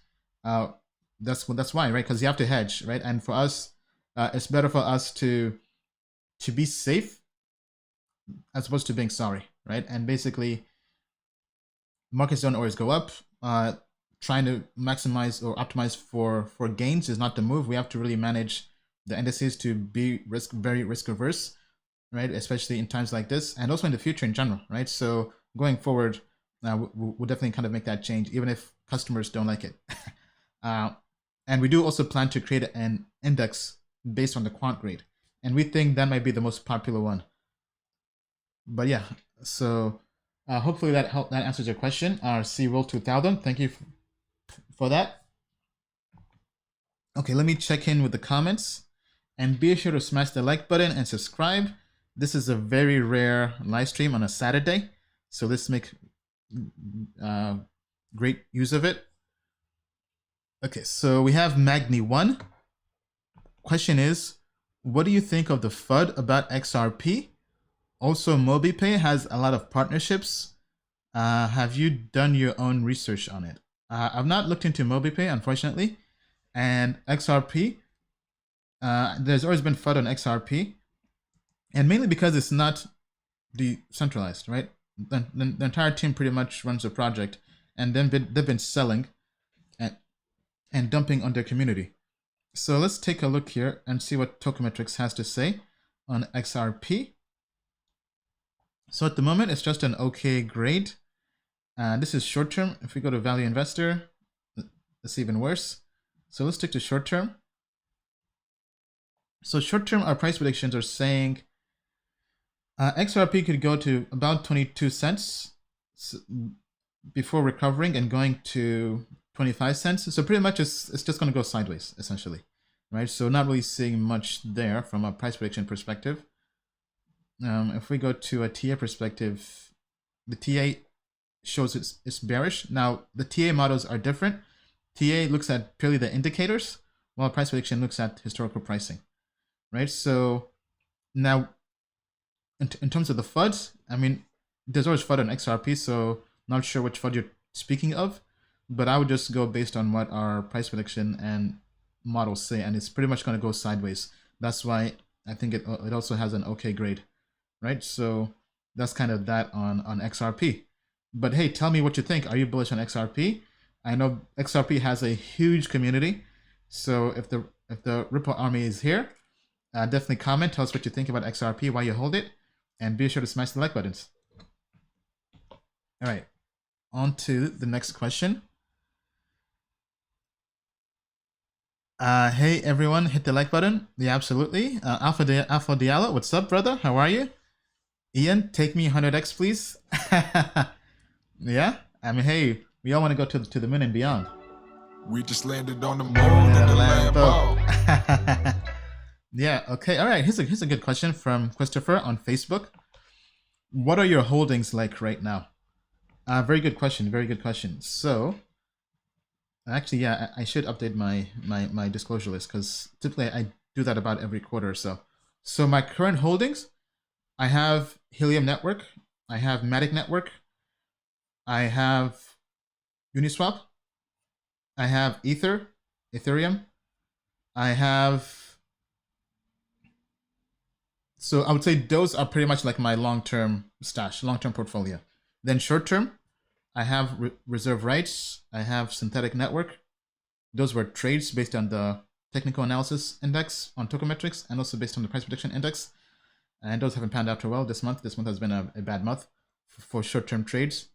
that's why, right? Because you have to hedge, right? And for us, it's better for us to be safe as opposed to being sorry, right? And basically, markets don't always go up. Trying to maximize or optimize for gains is not the move. We have to really manage the indices to be very risk averse, right? Especially in times like this, and also in the future in general, right? So going forward, we'll definitely kind of make that change, even if customers don't like it. And we do also plan to create an index based on the quant grade, and we think that might be the most popular one. But yeah, so hopefully that answers your question. C-Roll 2000, thank you for that. Okay, let me check in with the comments, and be sure to smash the like button and subscribe. This is a very rare live stream on a Saturday, so let's make great use of it. Okay, so we have Magni1. Question is, what do you think of the FUD about XRP? Also, MobiPay has a lot of partnerships. Have you done your own research on it? I've not looked into MobiPay, unfortunately. And XRP, there's always been FUD on XRP. And mainly because it's not decentralized, right? The entire team pretty much runs the project. And then they've been selling and dumping on their community. So let's take a look here and see what Token Metrics has to say on XRP. So at the moment, it's just an okay grade. This is short term. If we go to Value Investor, it's even worse. So let's stick to short term. So short term, our price predictions are saying XRP could go to about 22 cents before recovering and going to 25 cents. So pretty much it's just going to go sideways, essentially, right? So not really seeing much there from a price prediction perspective. If we go to a TA perspective, the TA shows it's bearish. Now, the TA models are different. TA looks at purely the indicators, while price prediction looks at historical pricing, right? So now, in terms of the FUDs, I mean, there's always FUD on XRP, so not sure which FUD you're speaking of, but I would just go based on what our price prediction and models say, and it's pretty much going to go sideways. That's why I think it also has an okay grade, right? So that's kind of that on XRP. But hey, tell me what you think. Are you bullish on XRP? I know XRP has a huge community, so if the Ripple army is here, definitely comment. Tell us what you think about XRP, why you hold it, and be sure to smash the like buttons. All right, on to the next question. Hey everyone, hit the like button. Yeah, absolutely. Alpha Diallo, what's up, brother? How are you? Ian, take me 100x, please. Yeah, I mean, hey, we all want to go to the moon and beyond. We just landed on the moon in the Lambo. Yeah. Okay. All right. Here's a good question from Christopher on Facebook. What are your holdings like right now? Very good question. Very good question. So, actually, yeah, I should update my disclosure list because typically I do that about every quarter or so. So my current holdings, I have Helium Network, I have Matic Network, I have Uniswap, I have Ethereum, I have. So I would say those are pretty much like my long-term stash, long-term portfolio. Then short-term, I have reserve rights, I have synthetic network. Those were trades based on the technical analysis index on Token Metrics and also based on the price prediction index. And those haven't panned out too well this month. This month has been a bad month for short-term trades.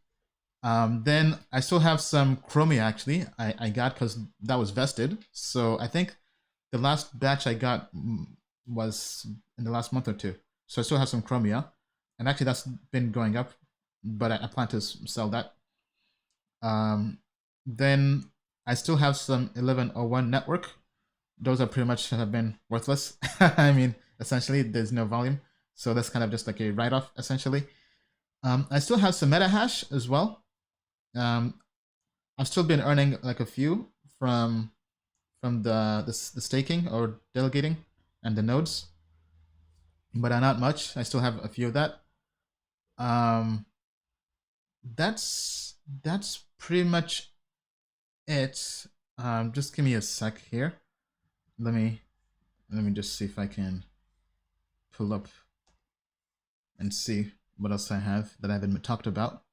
Then I still have some Chromia actually. I got because that was vested. So I think the last batch I got was in the last month or two. So I still have some Chromia. And actually that's been going up, but I plan to sell that. Then I still have some 1101 network. Those are pretty much have been worthless. I mean, essentially there's no volume. So that's kind of just like a write-off essentially. I still have some MetaHash as well. I've still been earning like a few from the staking or delegating and the nodes, but not much. I still have a few of that. That's pretty much it. Just give me a sec here. Let me just see if I can pull up and see what else I have that I haven't talked about.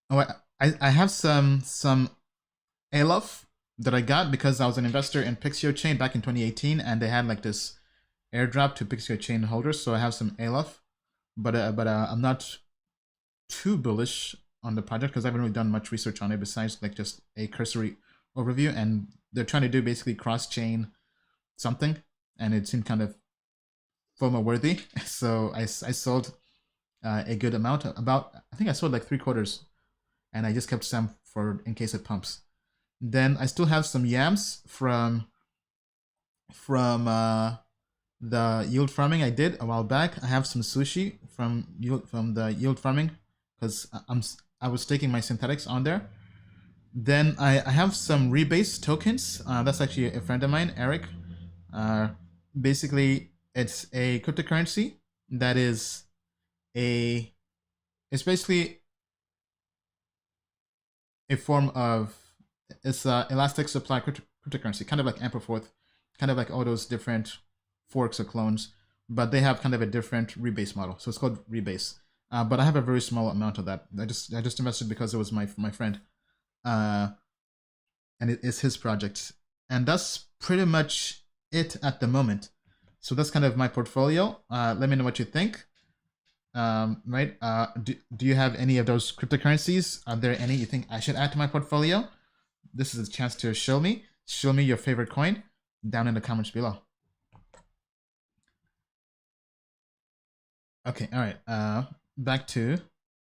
Oh, I have some ALOF that I got because I was an investor in Pixio Chain back in 2018, and they had like this airdrop to Pixio Chain holders. So I have some ALOF, but I'm not too bullish on the project because I haven't really done much research on it besides like just a cursory overview. And they're trying to do basically cross-chain something, and it seemed kind of FOMO worthy. So I sold a good amount. I think I sold like 3/4, and I just kept some for in case it pumps. Then I still have some yams from the yield farming I did a while back. I have some sushi from the yield farming because I was staking my synthetics on there. Then I have some rebase tokens. That's actually a friend of mine, Eric. Basically, it's a cryptocurrency that is it's basically a form of elastic supply cryptocurrency, kind of like Amperforth, kind of like all those different forks or clones, but they have kind of a different rebase model. So it's called rebase. But I have a very small amount of that. I just invested because it was my friend, and it is his project, and that's pretty much it at the moment. So that's kind of my portfolio. Let me know what you think. Right? Do you have any of those cryptocurrencies? Are there any you think I should add to my portfolio? This is a chance to show me your favorite coin down in the comments below. Okay, all right. Back to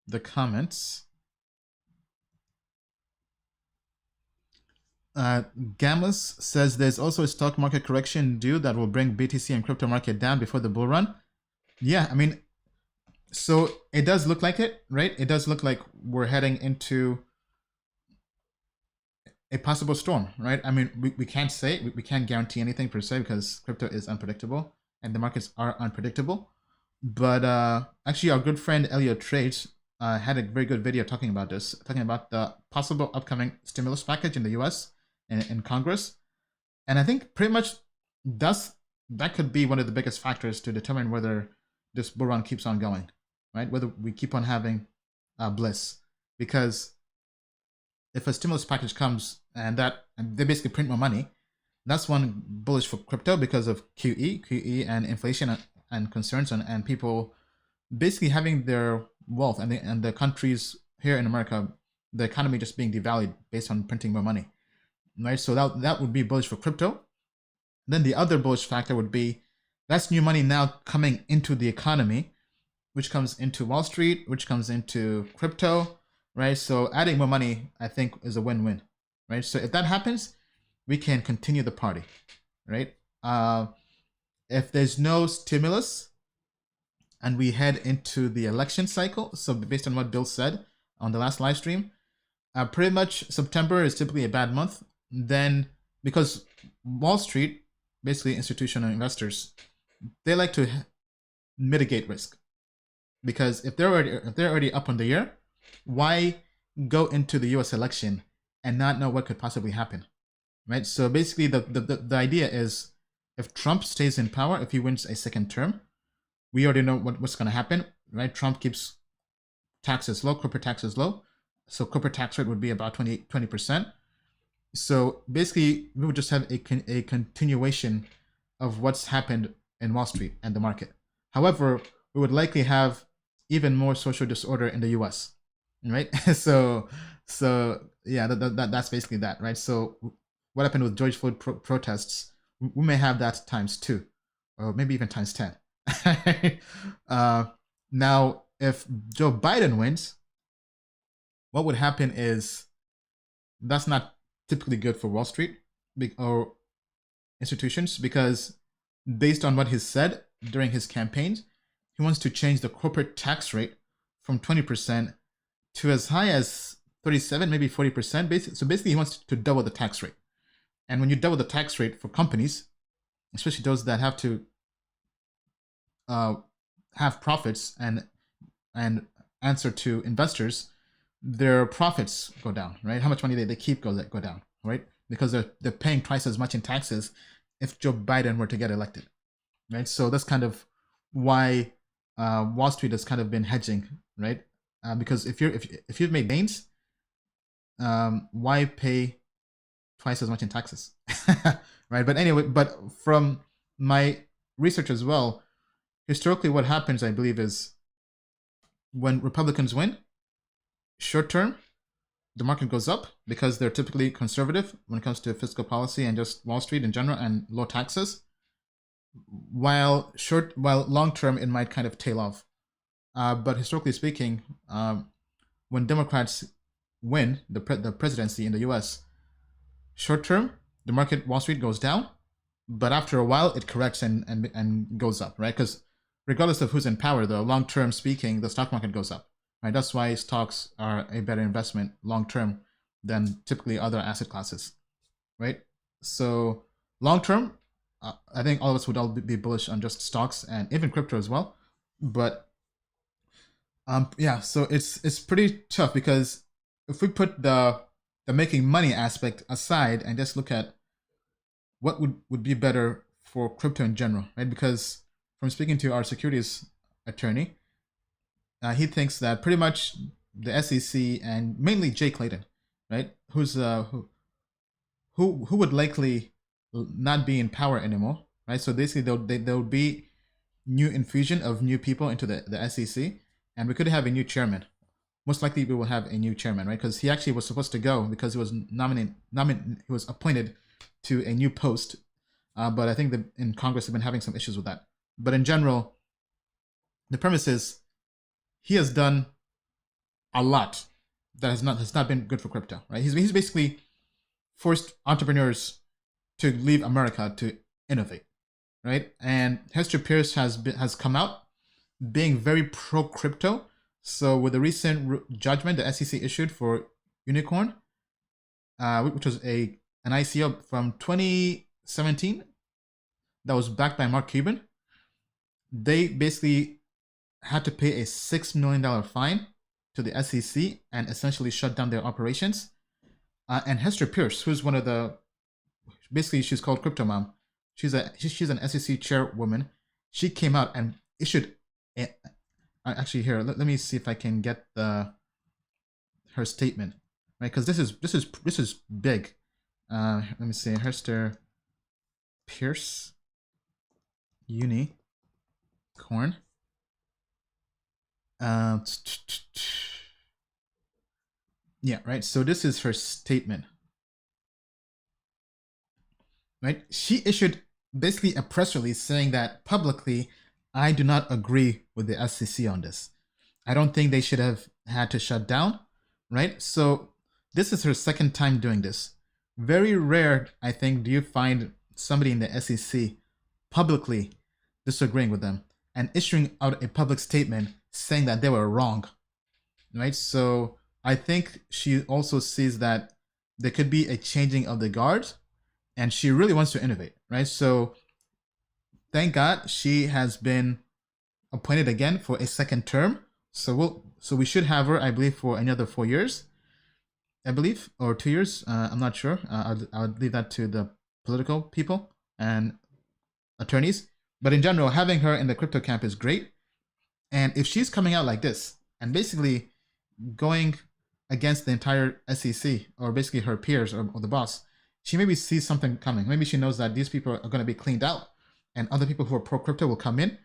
the comments. Gamus says there's also a stock market correction due that will bring BTC and crypto market down before the bull run. Yeah, I mean, so it does look like it, right? It does look like we're heading into a possible storm, right? I mean, we can't say, we can't guarantee anything per se because crypto is unpredictable and the markets are unpredictable. But actually, our good friend Elliot Trades had a very good video talking about this, talking about the possible upcoming stimulus package in the US and in Congress. And I think pretty much that could be one of the biggest factors to determine whether this bull run keeps on going, right? Whether we keep on having bliss. Because if a stimulus package comes and they basically print more money, that's one bullish for crypto because of QE and inflation and concerns and people basically having their wealth and the countries here in America, the economy just being devalued based on printing more money, right? So that would be bullish for crypto. Then the other bullish factor would be that's new money now coming into the economy, which comes into Wall Street, which comes into crypto, right? So adding more money, I think, is a win-win, right? So if that happens, we can continue the party, right? if there's no stimulus and we head into the election cycle, so based on what Bill said on the last live stream, pretty much September is typically a bad month. Then, because Wall Street, basically institutional investors, they like to mitigate risk. Because if they're already up on the year, why go into the U.S. election and not know what could possibly happen, right? So basically, the idea is, if Trump stays in power, if he wins a second term, we already know what's going to happen, right? Trump keeps taxes low, corporate taxes low, so corporate tax rate would be about 20%. So basically, we would just have a continuation of what's happened in Wall Street and the market. However, we would likely have even more social disorder in the U.S., right? so yeah, that's basically that, right? So what happened with George Floyd protests, we may have that times 2, or maybe even times 10. Now, if Joe Biden wins, what would happen is, that's not typically good for Wall Street or institutions, because based on what he said during his campaigns, he wants to change the corporate tax rate from 20% to as high as 37, maybe 40%. So basically, he wants to double the tax rate. And when you double the tax rate for companies, especially those that have to have profits and answer to investors, their profits go down, right? How much money they keep go down, right? Because they're paying twice as much in taxes if Joe Biden were to get elected, right? So that's kind of why Wall Street has kind of been hedging, right? Because if you've made gains, why pay twice as much in taxes, right? But anyway, but from my research as well, historically what happens, I believe, is when Republicans win, short term, the market goes up because they're typically conservative when it comes to fiscal policy and just Wall Street in general and low taxes. While long term, it might kind of tail off. But historically speaking, when Democrats win the presidency in the U.S., short term, the market, Wall Street, goes down, but after a while, it corrects and goes up, right? Because regardless of who's in power, though, long term speaking, the stock market goes up, right? That's why stocks are a better investment long term than typically other asset classes, right? So long term, I think all of us would all be bullish on just stocks and even crypto as well. But yeah, so it's pretty tough, because if we put the making money aspect aside and just look at what would be better for crypto in general, right? Because from speaking to our securities attorney, he thinks that pretty much the SEC and mainly Jay Clayton, right, who's who would likely not be in power anymore, right? So basically, there would be new infusion of new people into the SEC, and we could have a new chairman. Most likely, we will have a new chairman, right? Because he actually was supposed to go because he was he was appointed to a new post, but I think that in Congress they've been having some issues with that. But in general, the premise is he has done a lot that has not been good for crypto, right? He's basically forced entrepreneurs to leave America to innovate, right? And Hester Pierce has come out being very pro crypto. So with the recent judgment the SEC issued for Unicorn, which was an ICO from 2017 that was backed by Mark Cuban, they basically had to pay a $6 million fine to the SEC and essentially shut down their operations. And Hester Pierce, who's one of the, basically she's called Crypto Mom. She's an SEC chairwoman. She came out and issued actually here. Let me see if I can get her statement, right? Because this is big. Let me see. Hester Pierce, Unicorn. Yeah, right. So this is her statement, right? She issued basically a press release saying that publicly, I do not agree with the SEC on this. I don't think they should have had to shut down, right? So this is her second time doing this. Very rare, I think, do you find somebody in the SEC publicly disagreeing with them and issuing out a public statement saying that they were wrong, right? So I think she also sees that there could be a changing of the guard, and she really wants to innovate, right? So thank God she has been appointed again for a second term. So we should have her, I believe, for another 4 years, I believe, or 2 years. I'm not sure. I'll leave that to the political people and attorneys. But in general, having her in the crypto camp is great. And if she's coming out like this and basically going against the entire SEC or basically her peers or the boss, she maybe sees something coming. Maybe she knows that these people are going to be cleaned out and other people who are pro crypto will come in.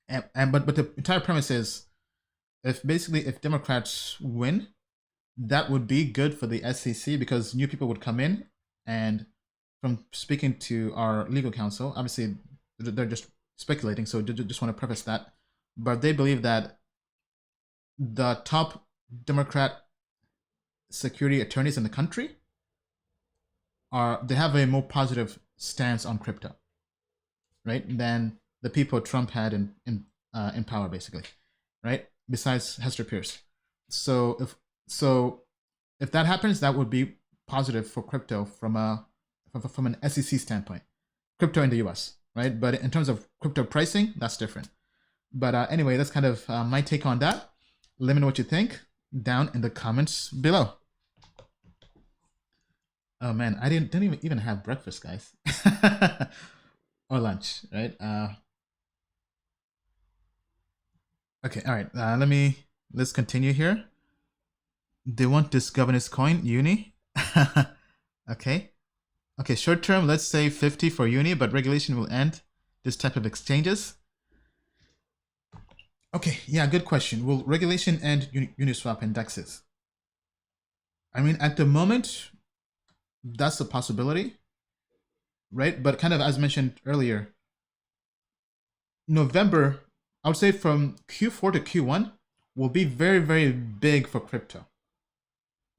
But the entire premise is if Democrats win, that would be good for the SEC because new people would come in. And from speaking to our legal counsel, obviously they're just speculating, so just want to preface that. But they believe that the top Democrat security attorneys in the country they have a more positive stance on crypto, right, than the people Trump had in power, basically, right? Besides Hester Pierce. So if that happens, that would be positive for crypto from an SEC standpoint, crypto in the US, right? But in terms of crypto pricing, that's different. But anyway, that's kind of my take on that. Let me know what you think down in the comments below. Oh man, I didn't even have breakfast, guys. Or lunch, right? Okay, all right. Let's continue here. They want this governance coin, UNI. Okay. Okay, short term, let's say 50 for UNI, but regulation will end this type of exchanges. Okay, yeah, good question. Will regulation end Uniswap and DEXs? I mean, at the moment, that's a possibility, right? But kind of as mentioned earlier, November, I would say from Q4 to Q1 will be very, very big for crypto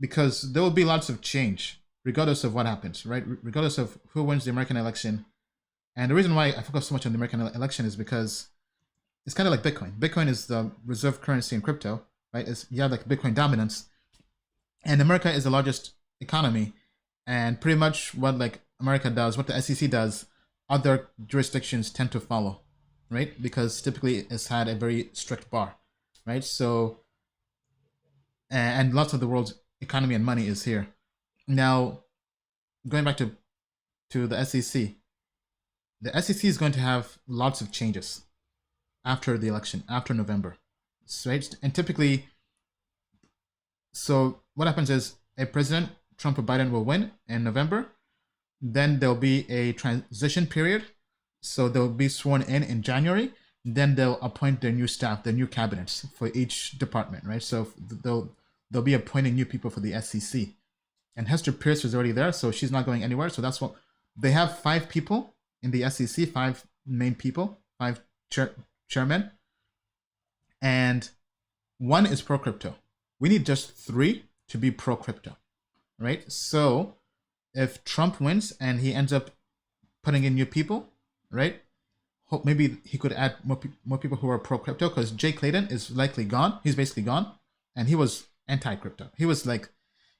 because there will be lots of change regardless of what happens, right? Regardless of who wins the American election. And the reason why I focus so much on the American election is because it's kind of like Bitcoin. Bitcoin is the reserve currency in crypto, right? You have like Bitcoin dominance. And America is the largest economy. And pretty much what like America does, what the SEC does, other jurisdictions tend to follow, right? Because typically it's had a very strict bar, right? So, and lots of the world's economy and money is here. Now, going back to the SEC is going to have lots of changes after the election, after November, right? And typically, so what happens is a president, Trump or Biden, will win in November. Then there'll be a transition period. So they'll be sworn in January. Then they'll appoint their new staff, their new cabinets for each department, right? So they'll be appointing new people for the SEC. And Hester Pierce is already there, so she's not going anywhere. So that's what they have 5 people in the SEC, 5 main people, 5 chairmen, and 1 is pro crypto. We need just 3 to be pro crypto, right? So if Trump wins and he ends up putting in new people, right? Maybe he could add more people who are pro crypto because Jay Clayton is likely gone. He's basically gone, and he was anti crypto. He was like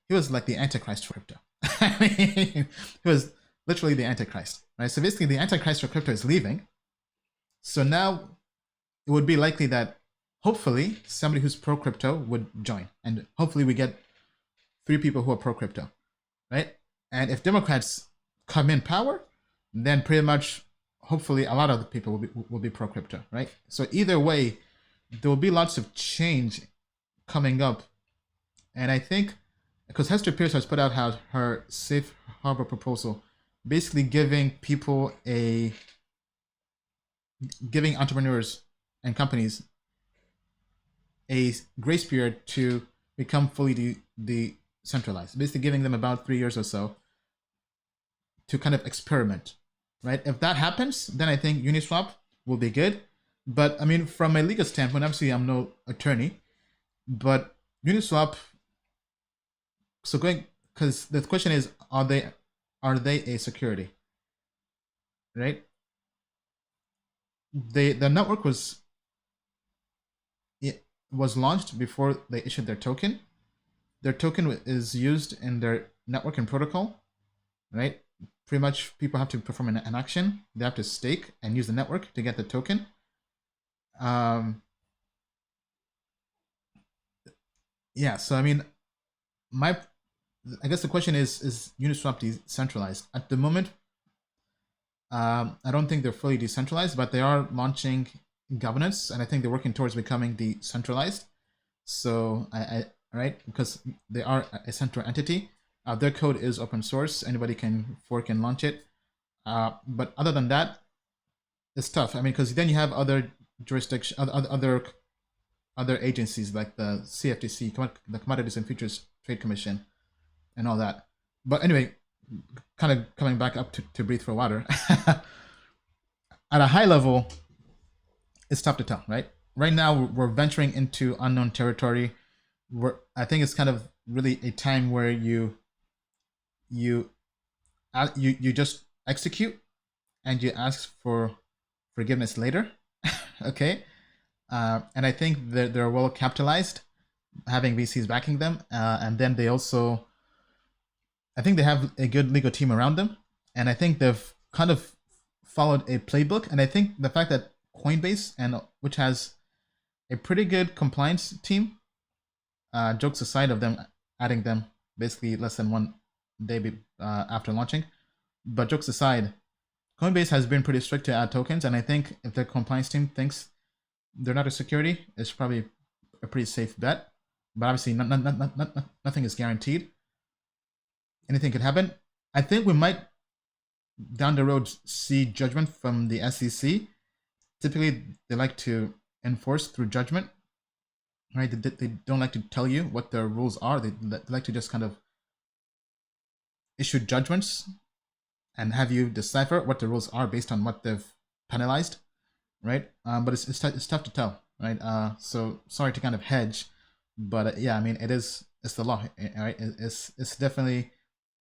the Antichrist for crypto. I mean, he was literally the Antichrist, right? So basically, the Antichrist for crypto is leaving. So now it would be likely that hopefully somebody who's pro crypto would join, and hopefully we get 3 people who are pro crypto, right? And if Democrats come in power, then pretty much hopefully a lot of the people will be pro crypto, right? So either way, there will be lots of change coming up, and I think because Hester Pierce has put out her safe harbor proposal, basically giving entrepreneurs and companies a grace period to become fully decentralized, basically giving them about 3 years or so to kind of experiment, right? If that happens, then I think Uniswap will be good. But I mean, from a legal standpoint, obviously I'm no attorney, but Uniswap, so because the question is, are they a security? right? The network was launched before they issued their token. Their token is used in their network and protocol, right? Pretty much people have to perform an action. They have to stake and use the network to get the token. Yeah, so I mean, I guess the question is Uniswap decentralized? At the moment, I don't think they're fully decentralized, but they are launching governance, and I think they're working towards becoming decentralized. So right, because they are a central entity. Their code is open source. Anybody can fork and launch it. But other than that, it's tough. I mean, because then you have other jurisdictions, other agencies like the CFTC, the Commodities and Futures Trade Commission, and all that. But anyway, kind of coming back up to breathe for water. At a high level, it's tough to tell, right? Right now, we're venturing into unknown territory. I think it's kind of really a time where you just execute and you ask for forgiveness later. Okay. And I think they're well capitalized, having VCs backing them. And then they also, I think they have a good legal team around them. And I think they've kind of followed a playbook. And I think the fact that Coinbase, which has a pretty good compliance team, jokes aside of them adding them basically less than 1 day after launching, but jokes aside, Coinbase has been pretty strict to add tokens, and I think if their compliance team thinks they're not a security, it's probably a pretty safe bet. But obviously, nothing is guaranteed. Anything could happen. I think we might down the road see judgment from the SEC. Typically, they like to enforce through judgment, right? They don't like to tell you what their rules are. They like to just kind of issue judgments and have you decipher what the rules are based on what they've penalized, right? But it's tough to tell, right? So sorry to kind of hedge, but yeah, I mean, it's the law, right? It's definitely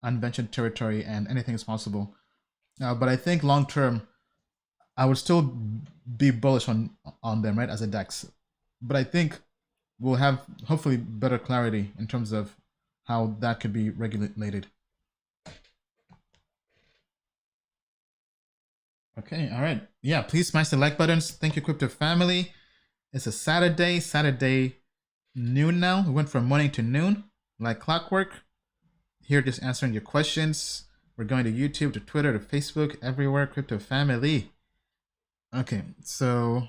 unventured territory, and anything is possible. But I think long term, I would still be bullish on them, right, as a DEX. But I think we'll have hopefully better clarity in terms of how that could be regulated. Okay, all right. Yeah, please smash the like buttons. Thank you, crypto family. It's a Saturday noon now. We went from morning to noon, like clockwork. Here just answering your questions. We're going to YouTube, to Twitter, to Facebook, everywhere, crypto family. Okay, so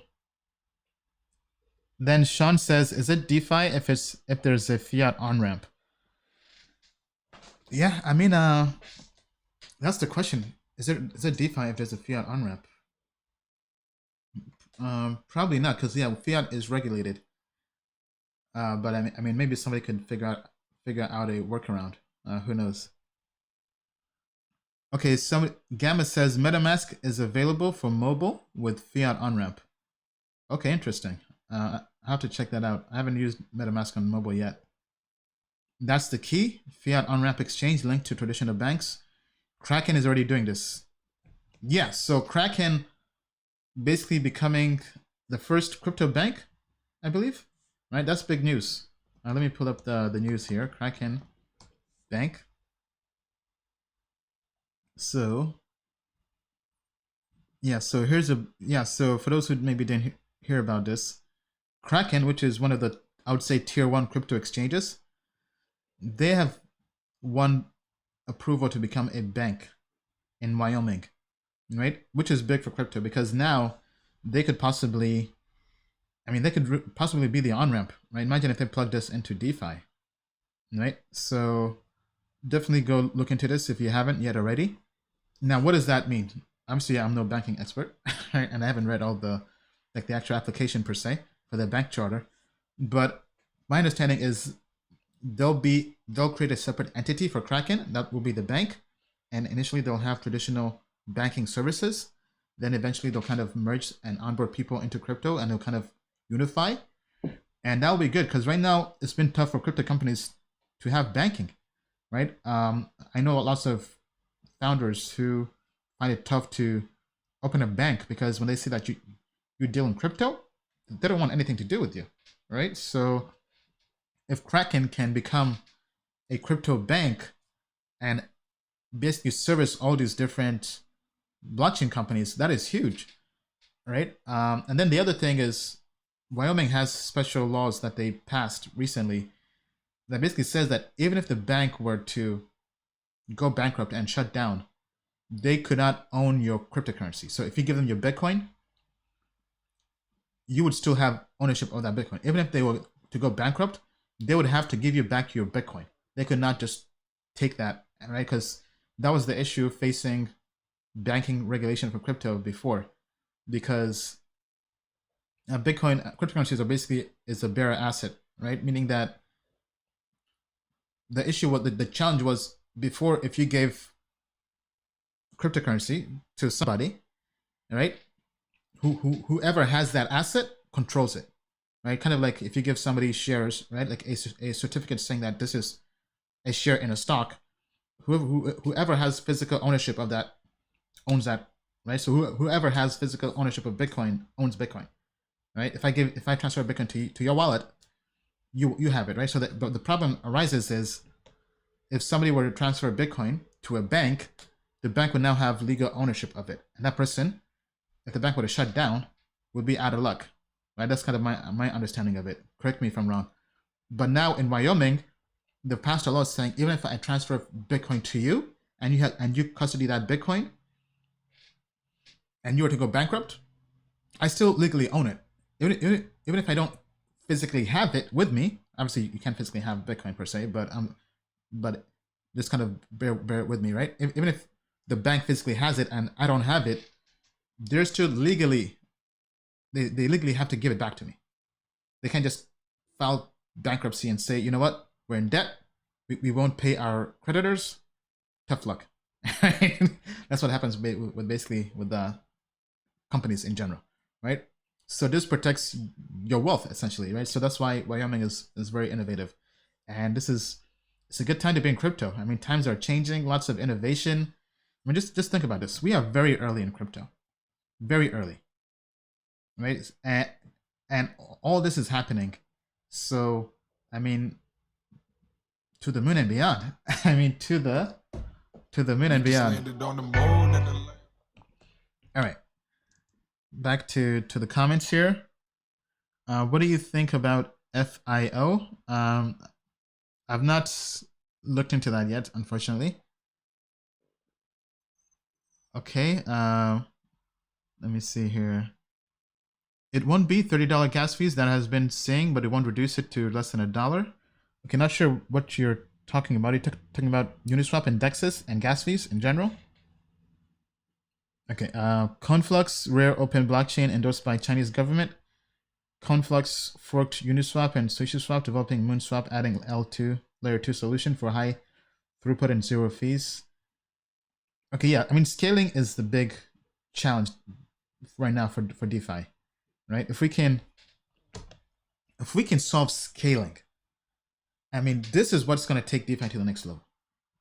then Sean says, is it DeFi if there's a fiat on-ramp? Yeah, I mean, that's the question. Is it DeFi if there's a fiat on-ramp? Probably not, because yeah, fiat is regulated. But I mean, maybe somebody could figure out a workaround. Who knows? Okay, Gamma says MetaMask is available for mobile with fiat on-ramp. Okay, interesting. I'll have to check that out. I haven't used MetaMask on mobile yet. That's the key. Fiat on-ramp exchange linked to traditional banks. Kraken is already doing this. Yeah, so Kraken basically becoming the first crypto bank, I believe. Right, that's big news. Let me pull up the news here. Kraken Bank. So yeah, so so for those who maybe didn't hear about this, Kraken, which is one of the, I would say, tier 1 crypto exchanges, they have won approval to become a bank in Wyoming, right? Which is big for crypto, because now they could possibly, possibly be the on-ramp, right? Imagine if they plugged this into DeFi, right? So definitely go look into this if you haven't yet already. Now, what does that mean? Obviously, I'm no banking expert, right? And I haven't read all the actual application per se for the bank charter. But my understanding is they'll create a separate entity for Kraken that will be the bank, and initially they'll have traditional banking services. Then eventually they'll kind of merge and onboard people into crypto, and they'll kind of unify, and that'll be good, because right now it's been tough for crypto companies to have banking, right? I know lots of founders who find it tough to open a bank, because when they see that you deal in crypto, they don't want anything to do with you, right? So if Kraken can become a crypto bank and basically service all these different blockchain companies, that is huge, right? And then the other thing is Wyoming has special laws that they passed recently that basically says that even if the bank were to go bankrupt and shut down, they could not own your cryptocurrency. So if you give them your Bitcoin, you would still have ownership of that Bitcoin. Even if they were to go bankrupt, they would have to give you back your Bitcoin. They could not just take that, right? Because that was the issue facing banking regulation for crypto before, because Bitcoin cryptocurrencies are basically is a bearer asset, right? Meaning that the issue, the challenge was before, if you gave cryptocurrency to somebody, right, whoever has that asset controls it, right? Kind of like if you give somebody shares, right, like a certificate saying that this is a share in a stock, whoever has physical ownership of that owns that, right? So whoever has physical ownership of Bitcoin owns Bitcoin, right? If I transfer Bitcoin to your wallet, you have it, right? So but the problem arises is if somebody were to transfer Bitcoin to a bank, the bank would now have legal ownership of it, and that person, if the bank were to shut down, would be out of luck, right? That's kind of my understanding of it. Correct me if I'm wrong. But now in Wyoming, the passed a law saying even if I transfer Bitcoin to you and you custody that Bitcoin, and you were to go bankrupt, I still legally own it. Even if I don't physically have it with me, obviously you can't physically have Bitcoin per se, but just kind of bear with me, right? Even if the bank physically has it and I don't have it, they're still legally, they legally have to give it back to me. They can't just file bankruptcy and say, you know what, we're in debt, we won't pay our creditors, tough luck. That's what happens with basically with the companies in general, right? So this protects your wealth essentially, right? So that's why Wyoming is very innovative, and it's a good time to be in crypto. I mean, times are changing, lots of innovation. I mean, just think about this. We are very early in crypto, very early, right? And all this is happening. So I mean, to the moon and beyond. I mean, to the moon and beyond. All right. Back to the comments here. What do you think about FIO? I've not looked into that yet, unfortunately. Okay. Let me see here. It won't be $30 gas fees, that has been saying, but it won't reduce it to less than $1. Okay, not sure what you're talking about. You're talking about Uniswap and DEXs and gas fees in general? Okay, Conflux, rare open blockchain endorsed by Chinese government. Conflux forked Uniswap and SushiSwap, developing Moonswap, adding L2, layer 2 solution for high throughput and zero fees. Okay, yeah, I mean, scaling is the big challenge right now for DeFi, right? If we can solve scaling, I mean, this is what's going to take DeFi to the next level,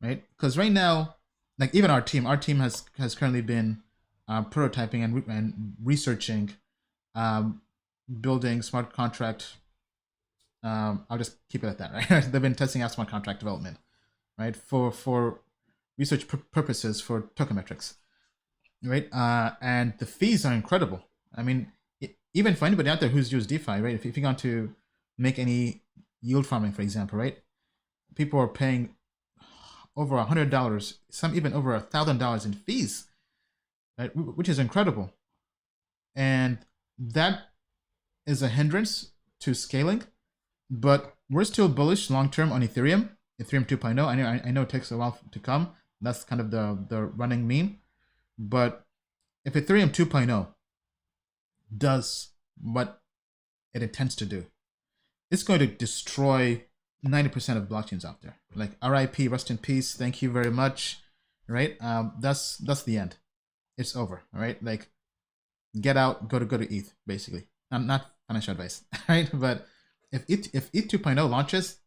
right? Because right now, like even our team has currently been prototyping and researching, building smart contract. I'll just keep it at that, right? They've been testing out smart contract development, right? For research purposes for Token Metrics, right? And the fees are incredible. I mean, even for anybody out there who's used DeFi, right? If you're going to make any yield farming, for example, right? People are paying over $100, some even over $1,000 in fees, right? Which is incredible. And that is a hindrance to scaling, but we're still bullish long-term on Ethereum 2.0. I know it takes a while to come. That's kind of the running meme. But if Ethereum 2.0 does what it intends to do, it's going to destroy 90% of blockchains out there. Like RIP, rest in peace, thank you very much, right? That's the end. It's over, right? Like, get out, go to ETH, basically. Not financial advice, right? But if ETH 2.0 launches,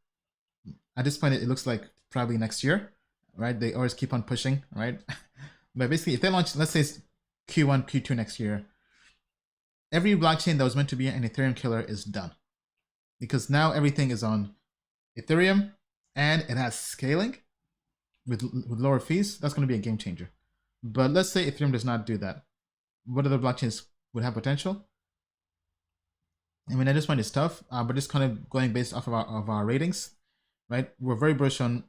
at this point, it looks like probably next year, right? They always keep on pushing, right? But basically, if they launch, let's say Q1, Q2 next year, every blockchain that was meant to be an Ethereum killer is done. Because now everything is on Ethereum and it has scaling with lower fees. That's going to be a game changer. But let's say Ethereum does not do that. What other blockchains would have potential? I mean, at this point it's tough, but just kind of going based off of our ratings, right? We're very bullish on,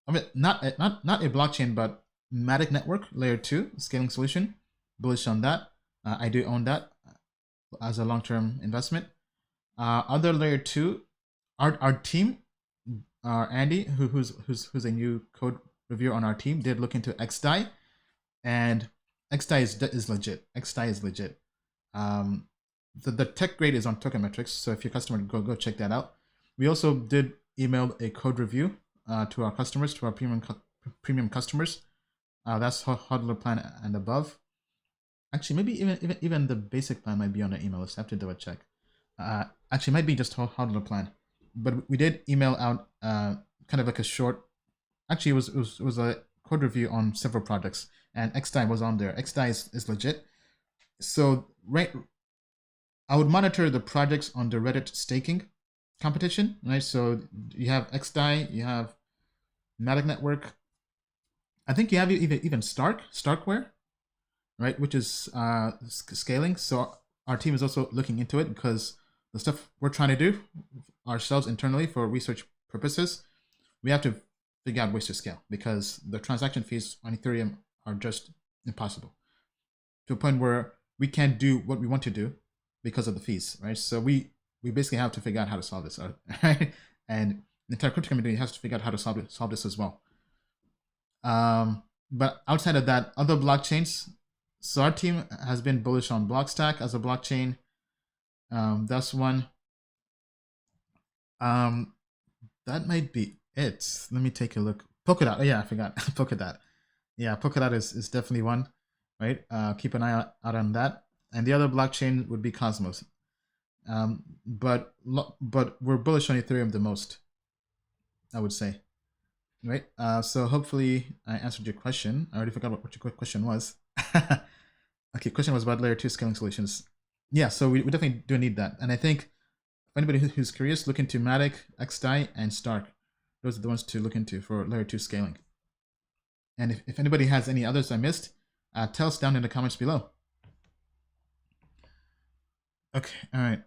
I mean, not a blockchain, but Matic Network Layer 2 scaling solution. Bullish on that. I do own that as a long-term investment. Other Layer 2, our team, Andy, who's a new code reviewer on our team, did look into XDAI, and XDAI is legit. XDAI is legit. The tech grade is on Token Metrics, so if you're a customer, go check that out. We also did email a code review to our customers, to our premium customers. That's hodler plan and above. Actually, maybe even the basic plan might be on the email list. I have to double check. Actually, it might be just hodler plan, but we did email out kind of like a short. Actually, it was a code review on several projects, and XDAI was on there. XDAI is legit. So right, I would monitor the projects on the Reddit staking competition, right? So you have XDAI, you have Matic Network. I think you have even Starkware, right? Which is scaling. So our team is also looking into it because the stuff we're trying to do ourselves internally for research purposes, we have to figure out ways to scale because the transaction fees on Ethereum are just impossible to a point where we can't do what we want to do because of the fees, right? So we basically have to figure out how to solve this, right? And the entire crypto community has to figure out how to solve this as well. But outside of that, other blockchains. So our team has been bullish on Blockstack as a blockchain. That's one. That might be it. Let me take a look. Polkadot. Oh yeah, I forgot. Polkadot. Yeah, Polkadot is definitely one, right? Keep an eye out on that. And the other blockchain would be Cosmos. But we're bullish on Ethereum the most, I would say. Right? So hopefully I answered your question. I already forgot what your question was. Okay, question was about layer 2 scaling solutions. Yeah, so we definitely do need that. And I think if anybody who's curious, look into Matic, XDAI, and Stark. Those are the ones to look into for layer 2 scaling. And if anybody has any others I missed, tell us down in the comments below. Okay, all right.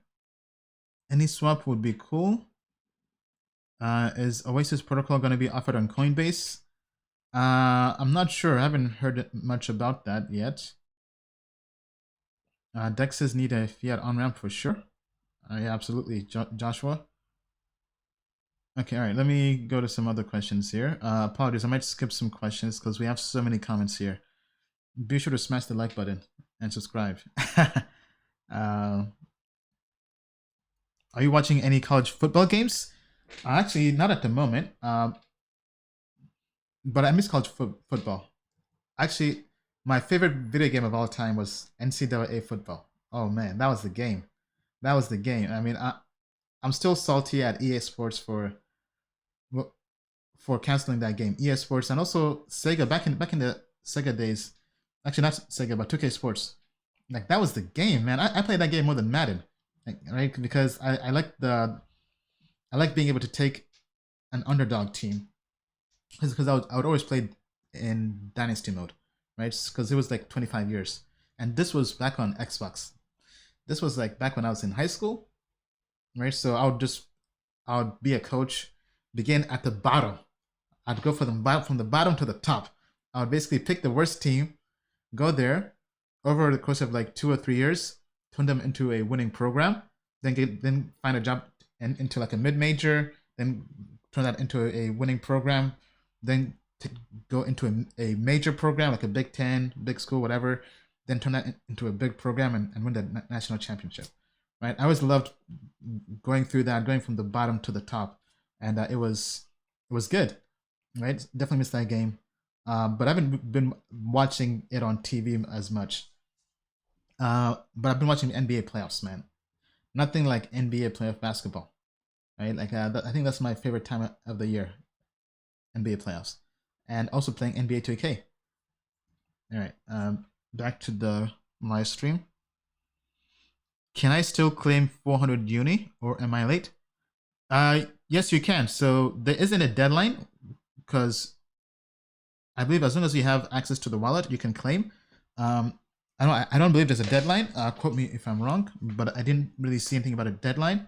Uniswap would be cool. Is Oasis protocol going to be offered on Coinbase? I'm not sure. I haven't heard much about that yet. DEXs need a fiat on-ramp for sure. Yeah, absolutely, Joshua. Okay, all right. Let me go to some other questions here. Apologies, I might skip some questions because we have so many comments here. Be sure to smash the like button and subscribe. Are you watching any college football games? Actually, not at the moment. But I miss college football. Actually, my favorite video game of all time was NCAA football. Oh man, that was the game. That was the game. I mean, I'm still salty at EA Sports for canceling that game. EA Sports and also Sega back in the Sega days. Actually, not Sega, but 2K Sports. Like that was the game, man. I played that game more than Madden, right? Because I like being able to take an underdog team. Because I would always play in Dynasty mode, right? Because it was like 25 years. And this was back on Xbox. This was like back when I was in high school, right? So I would be a coach, begin at the bottom. I'd go from the bottom to the top. I would basically pick the worst team, go there, over the course of like 2 or 3 years, turn them into a winning program, then find a job into like a mid-major, then turn that into a winning program, then go into a major program like a Big Ten, big school, whatever, then turn that into a big program and win the national championship, right? I always loved going through that, going from the bottom to the top, and it was good, right? Definitely missed that game, but I haven't been watching it on TV as much. But I've been watching the NBA playoffs, man. Nothing like NBA playoff basketball, right? Like I think that's my favorite time of the year, NBA playoffs, and also playing NBA 2K. All right. back to the live stream. Can I still claim 400 uni, or am I late? Yes, you can. So there isn't a deadline, because I believe as long as you have access to the wallet, you can claim. I don't believe there's a deadline. Quote me if I'm wrong, but I didn't really see anything about a deadline.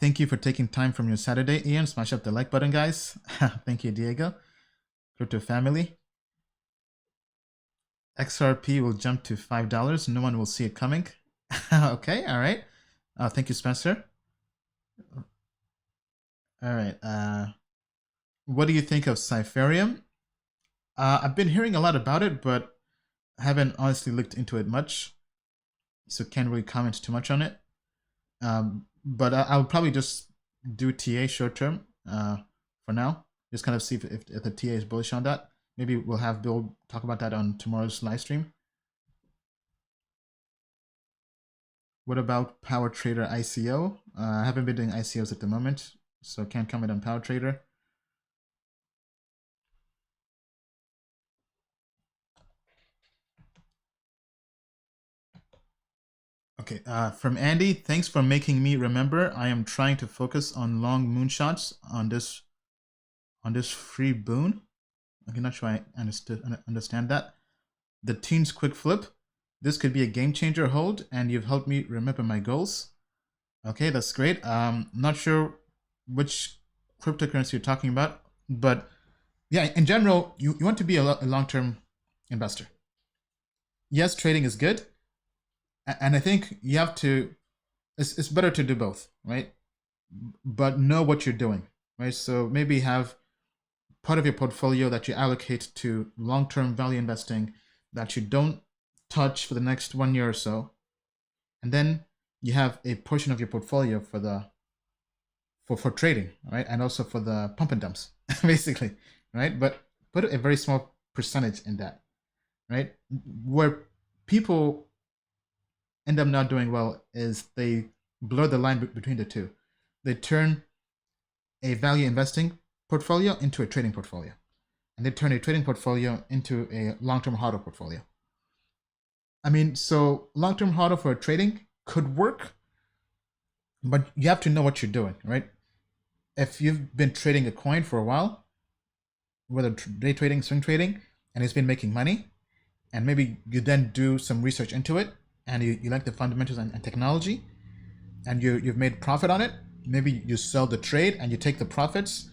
Thank you for taking time from your Saturday, Ian. Smash up the like button, guys. Thank you, Diego. Crypto family. XRP will jump to $5. No one will see it coming. Okay, all right. Thank you, Spencer. All right. What do you think of Cypherium? I've been hearing a lot about it, but haven't honestly looked into it much, so can't really comment too much on it. But I'll probably just do TA short term for now. Just kind of see if the TA is bullish on that. Maybe we'll have Bill talk about that on tomorrow's live stream. What about Power Trader ICO? I haven't been doing ICOs at the moment, so can't comment on Power Trader. Okay, from Andy, thanks for making me remember. I am trying to focus on long moonshots on this free boon. I'm not sure I understand that. The Teens Quick Flip. This could be a game changer hold, and you've helped me remember my goals. Okay, that's great. Not sure which cryptocurrency you're talking about, but yeah, in general, you want to be a long-term investor. Yes, trading is good, and I think you have to. It's better to do both, right? But know what you're doing, right? So maybe have part of your portfolio that you allocate to long-term value investing that you don't touch for the next 1 year or so, and then you have a portion of your portfolio for trading, right? And also for the pump and dumps, basically, right? But put a very small percentage in that, right? Where people end up not doing well is they blur the line between the two. They turn a value investing portfolio into a trading portfolio, and they turn a trading portfolio into a long-term hodl portfolio. I mean, so long-term hodl for trading could work, but you have to know what you're doing, right? If you've been trading a coin for a while, whether day trading, swing trading, and it's been making money, and maybe you then do some research into it, and you like the fundamentals and technology, and you've made profit on it, maybe you sell the trade and you take the profits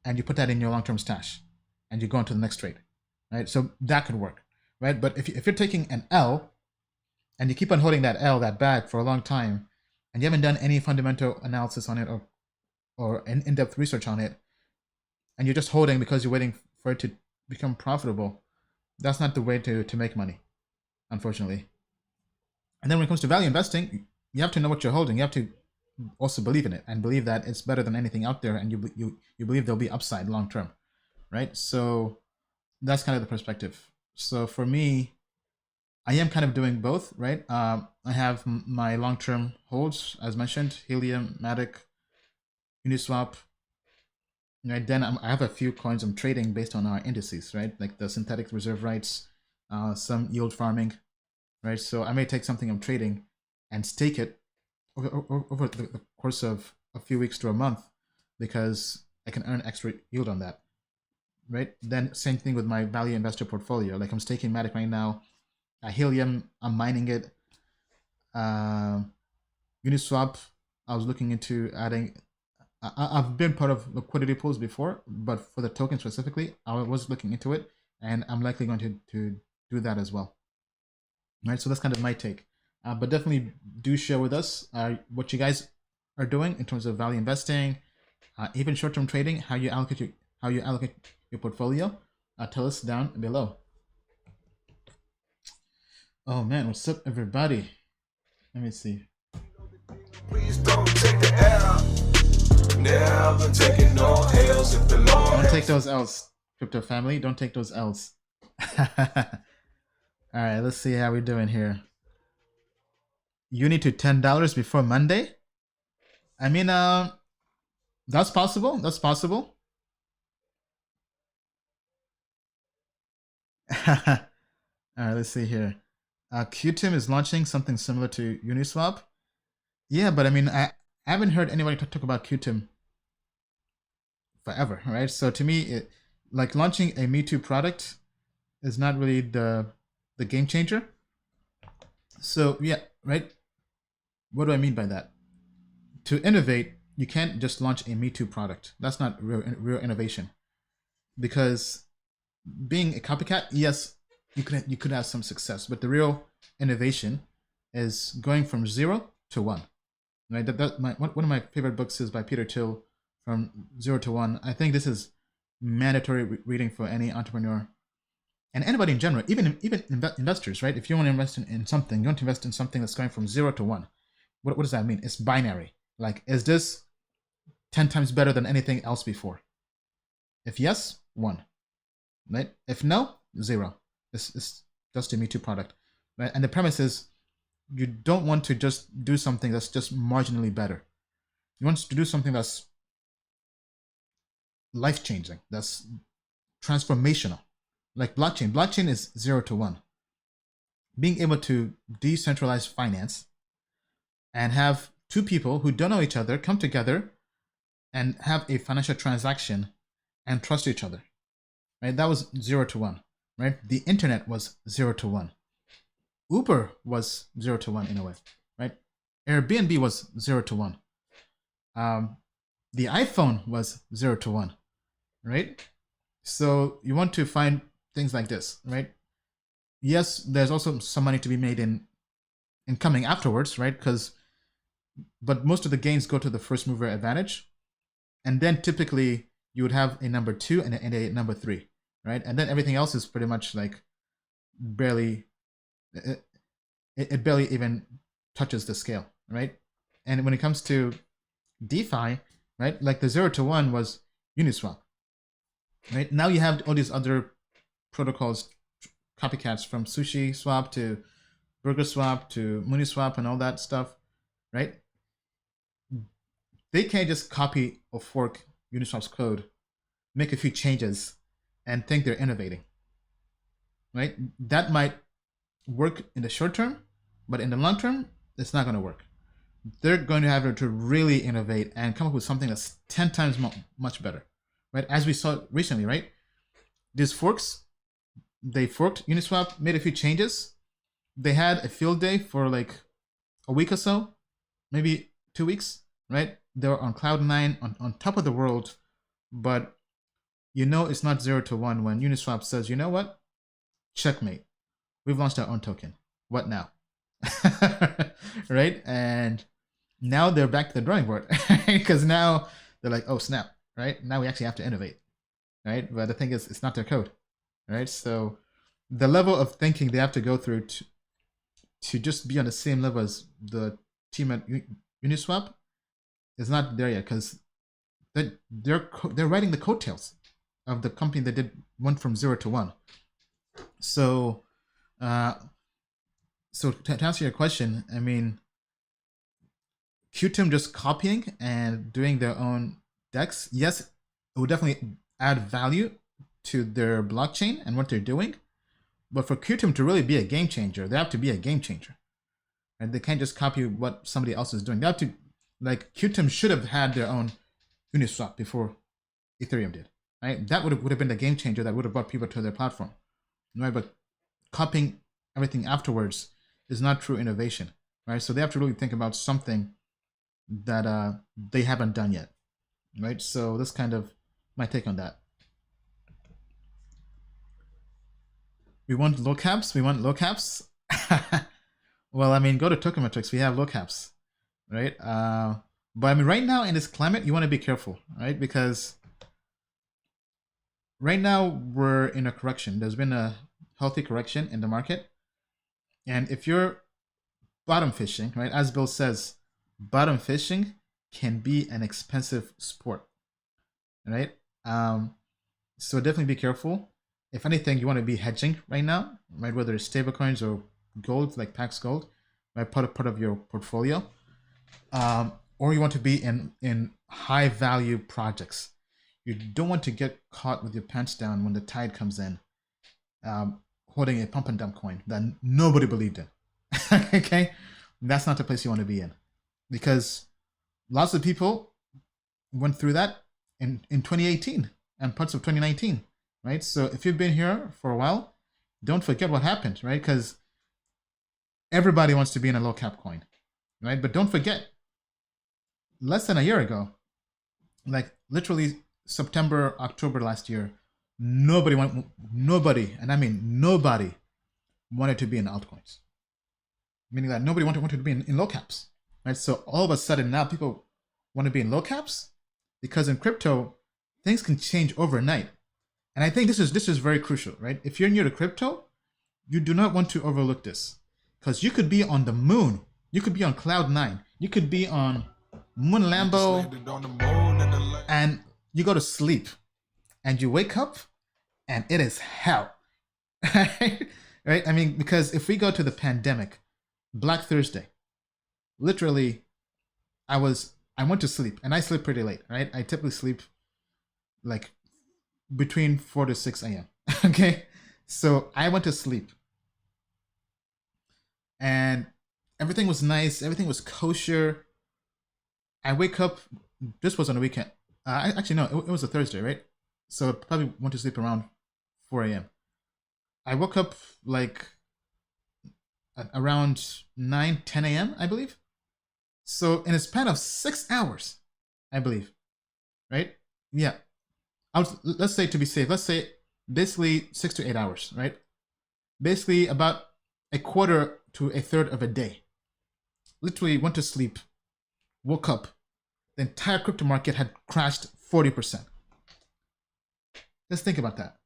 and you put that in your long-term stash and you go on to the next trade, right? So that could work, right? But if you're taking an L and you keep on holding that L, that bag, for a long time, and you haven't done any fundamental analysis on it or in-depth research on it, and you're just holding because you're waiting for it to become profitable, that's not the way to make money, unfortunately. And then when it comes to value investing, you have to know what you're holding. You have to also believe in it and believe that it's better than anything out there, and you believe there'll be upside long term, right? So that's kind of the perspective. So for me, I am kind of doing both, right? I have my long-term holds, as mentioned, Helium, Matic, Uniswap, right? Then I have a few coins I'm trading based on our indices, right? Like the synthetic reserve rights, some yield farming, right? So I may take something I'm trading and stake it over the course of a few weeks to a month, because I can earn extra yield on that, right? Then same thing with my value investor portfolio. Like I'm staking Matic right now. Helium, I'm mining it. Uniswap, I was looking into adding. I've been part of liquidity pools before, but for the token specifically, I was looking into it, and I'm likely going to do that as well. Right, so that's kind of my take. But definitely do share with us what you guys are doing in terms of value investing, even short-term trading, how you allocate your portfolio. Tell us down below. Oh man, what's up, everybody? Let me see. Please don't take the L. Never taking no L's if the Lord. Don't take those L's, crypto family. Don't take those L's. All right, let's see how we're doing here. Uni to $10 before Monday. I mean, that's possible. That's possible. All right, let's see here. Qtum is launching something similar to Uniswap. Yeah, but I mean, I haven't heard anybody talk about Qtum forever, right? So to me, like launching a Me Too product is not really the game changer. So yeah, right. What do I mean by that? To innovate, you can't just launch a Me Too product. That's not real innovation. Because being a copycat, yes, you could have some success, but the real innovation is going from 0 to 1. Right? One of my favorite books is by Peter Thiel, From 0 to 1. I think this is mandatory reading for any entrepreneur and anybody in general, even investors, right? If you want to invest in something, you want to invest in something that's going from 0 to 1. What does that mean? It's binary. Like, is this 10 times better than anything else before? If yes, 1. Right? If no, 0. It's just a Me Too product. Right? And the premise is you don't want to just do something that's just marginally better. You want to do something that's life-changing, that's transformational. Like blockchain. Blockchain is 0 to 1. Being able to decentralize finance and have two people who don't know each other come together and have a financial transaction and trust each other. Right? That was 0 to 1. Right? The internet was 0 to 1. Uber was 0 to 1 in a way. Right? Airbnb was 0 to 1. The iPhone was 0 to 1. Right? So you want to find things like this, right? Yes, there's also some money to be made in coming afterwards, right? But most of the gains go to the first mover advantage, and then typically you would have a number 2 and a number 3, right? And then everything else is pretty much like barely, it barely even touches the scale, right? And when it comes to DeFi, right, like the 0 to 1 was Uniswap. Right now, you have all these other protocols, copycats, from Sushi Swap to Burger Swap to Uniswap and all that stuff. Right? They can't just copy or fork Uniswap's code, make a few changes, and think they're innovating. Right? That might work in the short term, but in the long term, it's not going to work. They're going to have to really innovate and come up with something that's 10 times much better. Right, as we saw recently, right? These forks, they forked Uniswap, made a few changes. They had a field day for like a week or so, maybe 2 weeks, right? They were on cloud 9, on top of the world, but you know it's not 0 to 1 when Uniswap says, you know what? Checkmate. We've launched our own token. What now? Right? And now they're back to the drawing board because now they're like, oh snap. Right? Now we actually have to innovate, right? But the thing is, it's not their code, right? So the level of thinking they have to go through to just be on the same level as the team at Uniswap is not there yet, because they're writing the coattails of the company that went from 0 to 1. So, to answer your question, I mean, Qtum just copying and doing their own DEX, yes, it would definitely add value to their blockchain and what they're doing. But for Qtum to really be a game changer, they have to be a game changer. And they can't just copy what somebody else is doing. They have to, like, Qtum should have had their own Uniswap before Ethereum did. Right? That would have been the game changer that would have brought people to their platform. Right? But copying everything afterwards is not true innovation. Right? So they have to really think about something that they haven't done yet. Right? So that's kind of my take on that. We want low caps. We want low caps. Well, I mean, go to Token Metrics. We have low caps, right? But I mean, right now in this climate, you want to be careful, right? Because right now we're in a correction. There's been a healthy correction in the market. And if you're bottom fishing, right, as Bill says, bottom fishing can be an expensive sport, right? So definitely be careful. If anything, you want to be hedging right now, right? Whether it's stablecoins or gold, like Pax Gold, right? Part of your portfolio, or you want to be in high value projects. You don't want to get caught with your pants down when the tide comes in, holding a pump and dump coin that nobody believed in. Okay, that's not the place you want to be in, because lots of people went through that in 2018 and parts of 2019, right? So if you've been here for a while, don't forget what happened, right? Because everybody wants to be in a low cap coin, right? But don't forget, less than a year ago, like literally September, October last year, nobody, and I mean nobody, wanted to be in altcoins. Meaning that nobody wanted to be in low caps, right? So all of a sudden now people want to be in low caps, because in crypto, things can change overnight. And I think this is very crucial, right? If you're new to crypto, you do not want to overlook this, because you could be on the moon, you could be on cloud 9, you could be on Moon Lambo, and you go to sleep and you wake up and it is hell. Right? I mean, because if we go to the pandemic, Black Thursday, literally, I went to sleep, and I sleep pretty late, right? I typically sleep like between 4 to 6 a.m. Okay, so I went to sleep, and everything was nice, everything was kosher. I wake up. This was on a weekend. Actually, no, it was a Thursday, right? So I probably went to sleep around 4 a.m. I woke up like at around 9, 10 a.m., I believe. So in a span of 6 hours, I believe, right? Yeah. Let's say, to be safe, let's say basically 6 to 8 hours, right? Basically about a quarter to a third of a day. Literally went to sleep, woke up, the entire crypto market had crashed 40%. Let's think about that.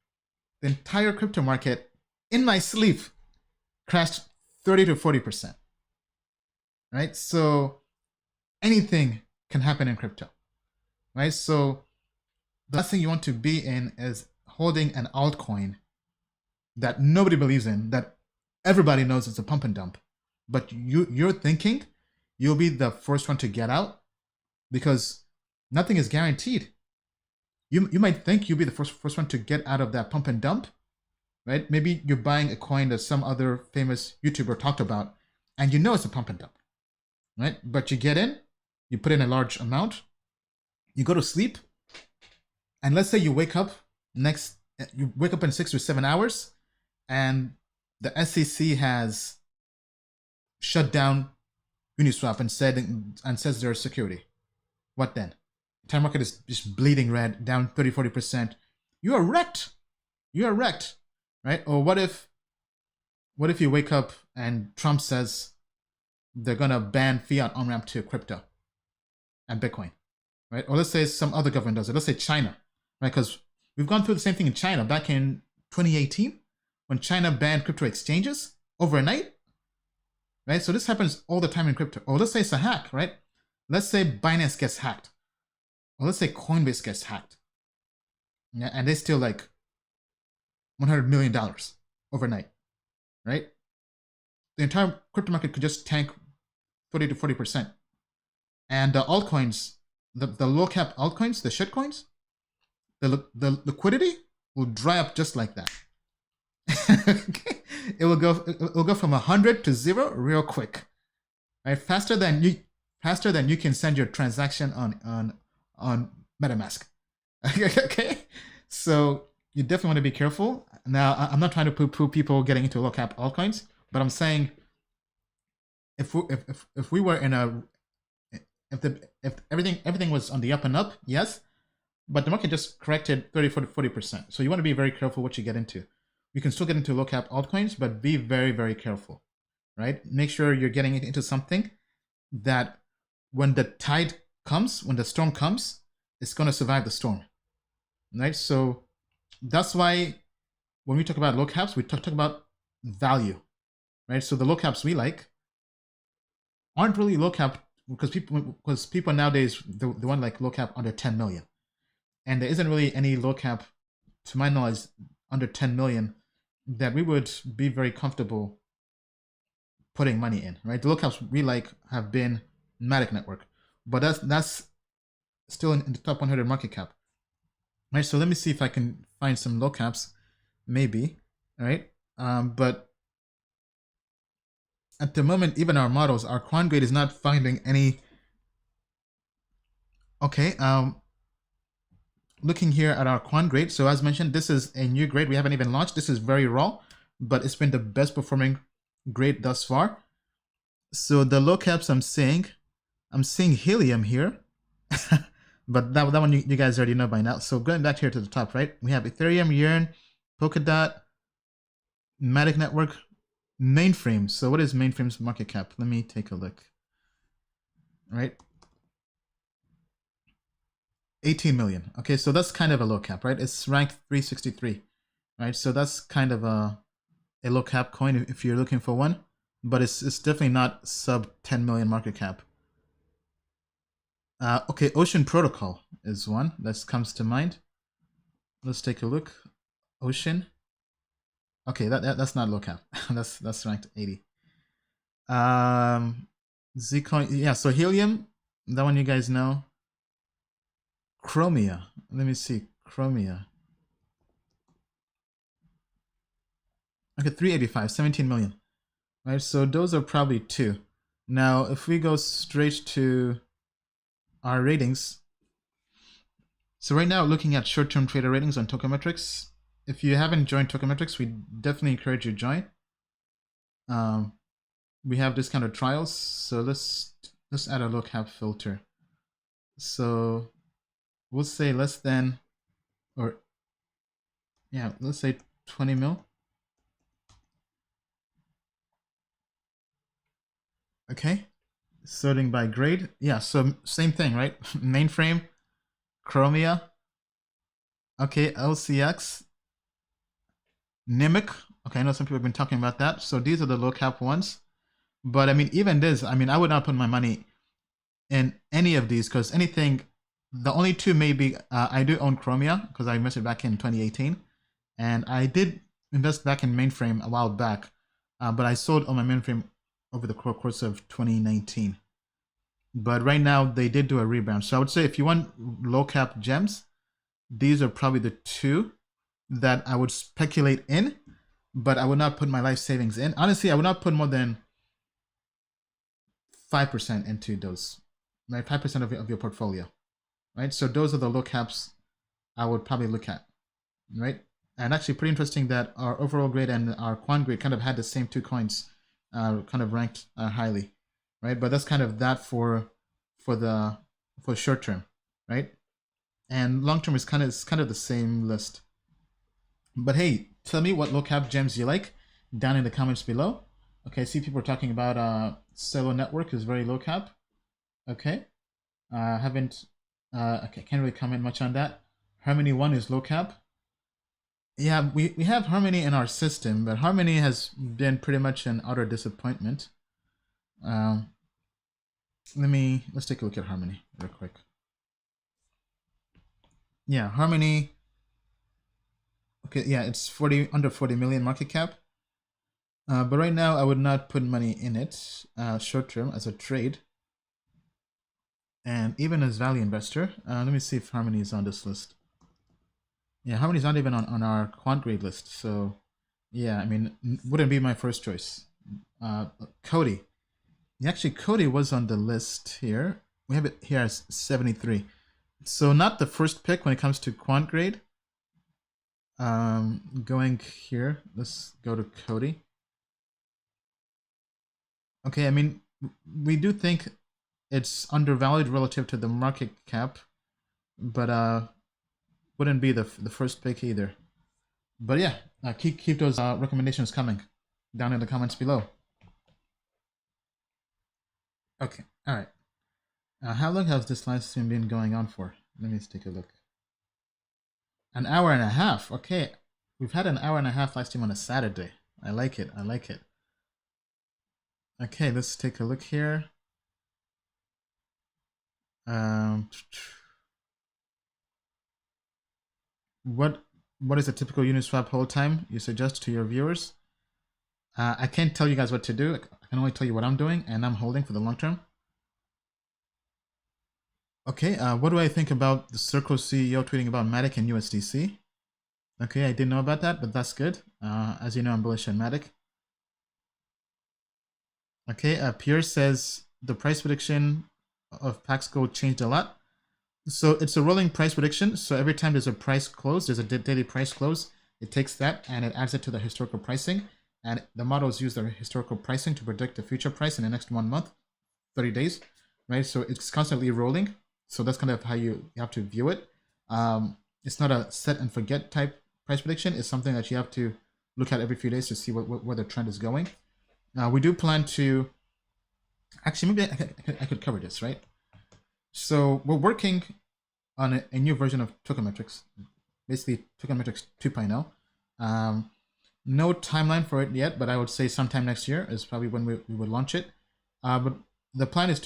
The entire crypto market, in my sleep, crashed 30 to 40%. Right? So anything can happen in crypto. Right? So the last thing you want to be in is holding an altcoin that nobody believes in, that everybody knows it's a pump and dump, but you're thinking you'll be the first one to get out, because nothing is guaranteed. You might think you'll be the first one to get out of that pump and dump, right? Maybe you're buying a coin that some other famous YouTuber talked about, and you know it's a pump and dump, right? But you get in, you put in a large amount, you go to sleep, and let's say you wake up in 6 or 7 hours, and the SEC has shut down Uniswap and says they're security. What then? The entire market is just bleeding red, down 30-40%. You are wrecked. You are wrecked, right? Or what if you wake up and Trump says they're gonna ban fiat on-ramp to crypto and Bitcoin, right? Or let's say some other government does it. Let's say China, right? Because we've gone through the same thing in China back in 2018 when China banned crypto exchanges overnight, right? So this happens all the time in crypto. Or let's say it's a hack, right? Let's say Binance gets hacked. Or let's say Coinbase gets hacked. Yeah, and they steal like $100 million overnight, right? The entire crypto market could just tank 30 to 40%. And the altcoins, the low cap altcoins, the shit coins, the liquidity will dry up just like that. Okay? It will go from 100 to 0 real quick, right? Faster than you can send your transaction on MetaMask. Okay, so you definitely want to be careful. Now, I'm not trying to poo-poo people getting into low cap altcoins, but I'm saying if we were in a if everything was on the up and up, yes, but the market just corrected 30, 40%. So you want to be very careful what you get into. You can still get into low cap altcoins, but be very, very careful, right? Make sure you're getting into something that when the tide comes, when the storm comes, it's going to survive the storm, right? So that's why when we talk about low caps, we talk about value, right? So the low caps we like aren't really low cap because people nowadays, they want like low cap under 10 million. And there isn't really any low cap, to my knowledge, under 10 million that we would be very comfortable putting money in, right? The low caps we like have been Matic Network, but that's still in the top 100 market cap, right? So let me see if I can find some low caps, maybe. All right. But at the moment, even our models, our quant grade is not finding any. Okay. Looking here at our quant grade. So as mentioned, this is a new grade. We haven't even launched. This is very raw, but it's been the best performing grade thus far. So the low caps I'm seeing helium here, but that one you guys already know by now. So going back here to the top, right? We have Ethereum, Yearn, Polkadot, Matic Network, Mainframe. So what is Mainframe's market cap? Let me take a look. All right. 18 million. Okay, so that's kind of a low cap, right? It's ranked 363, right? So that's kind of a low cap coin if you're looking for one, but it's definitely not sub 10 million market cap. Okay, Ocean Protocol is one that comes to mind. Let's take a look. Ocean. Okay, that's not low cap. that's ranked 80. Zcoin, yeah. So Helium, that one you guys know. Chromia. Let me see. Chromia. Okay, 385, 17 million. Right, so those are probably two. Now, if we go straight to our ratings. So right now, looking at short-term trader ratings on Token Metrics. If you haven't joined Token Metrics, we definitely encourage you to join. We have this kind of trials. So let's add a low cap filter. So we'll say less than, or yeah, let's say 20 mil. Okay, sorting by grade. Yeah, so same thing, right? Mainframe, Chromia. Okay, LCX, Nimic. Okay, I know some people have been talking about that. So these are the low cap ones. But I mean, even this, I mean, I would not put my money in any of these because anything, the only two maybe, I do own Chromia because I invested back in 2018. And I did invest back in Mainframe a while back, but I sold on my Mainframe over the course of 2019. But right now they did do a rebrand. So I would say if you want low cap gems, these are probably the two that I would speculate in, but I would not put my life savings in. Honestly, I would not put more than 5% into those, right? 5% of your portfolio, right? So those are the low caps I would probably look at, right? And actually pretty interesting that our overall grade and our quant grade kind of had the same two coins kind of ranked highly, right? But that's kind of that for short term, right? And long term is kind of the same list. But hey, tell me what low cap gems you like down in the comments below. Okay, I see people are talking about Solo Network is very low cap. Okay, haven't okay, can't really comment much on that. Harmony 1 is low cap. Yeah, we have Harmony in our system, but Harmony has been pretty much an utter disappointment. Let's take a look at Harmony real quick. Yeah, Harmony. Okay, yeah, it's under 40 million market cap. But right now, I would not put money in it short term as a trade. And even as value investor, let me see if Harmony is on this list. Yeah, Harmony is not even on our quant grade list. So yeah, I mean, wouldn't be my first choice. Cody. Yeah, actually, Cody was on the list here. We have it here as 73. So not the first pick when it comes to quant grade. Going here, let's go to Cody. Okay, I mean, we do think it's undervalued relative to the market cap, but wouldn't be the first pick either. But yeah, keep those recommendations coming down in the comments below. Okay, all right. How long has this live stream been going on for? Let me take a look. An hour and a half. Okay, we've had an hour and a half live stream on a Saturday. I like it. I like it. Okay, let's take a look here. What is a typical Uniswap hold time you suggest to your viewers? I can't tell you guys what to do. I can only tell you what I'm doing, and I'm holding for the long term. Okay, what do I think about the Circle CEO tweeting about Matic and USDC? Okay, I didn't know about that, but that's good. As you know, I'm bullish on Matic. Okay, Pierre says the price prediction of Pax Gold changed a lot. So it's a rolling price prediction. So every time there's a price close, there's a daily price close, it takes that and it adds it to the historical pricing. And the models use the historical pricing to predict the future price in the next 1 month, 30 days, right? So it's constantly rolling. So that's kind of how you have to view it. It's not a set and forget type price prediction. It's something that you have to look at every few days to see where the trend is going. We do plan to, actually, maybe I could cover this, right? So we're working on a new version of Token Metrics, basically Token Metrics 2.0. No timeline for it yet, but I would say sometime next year is probably when we would launch it. But the plan is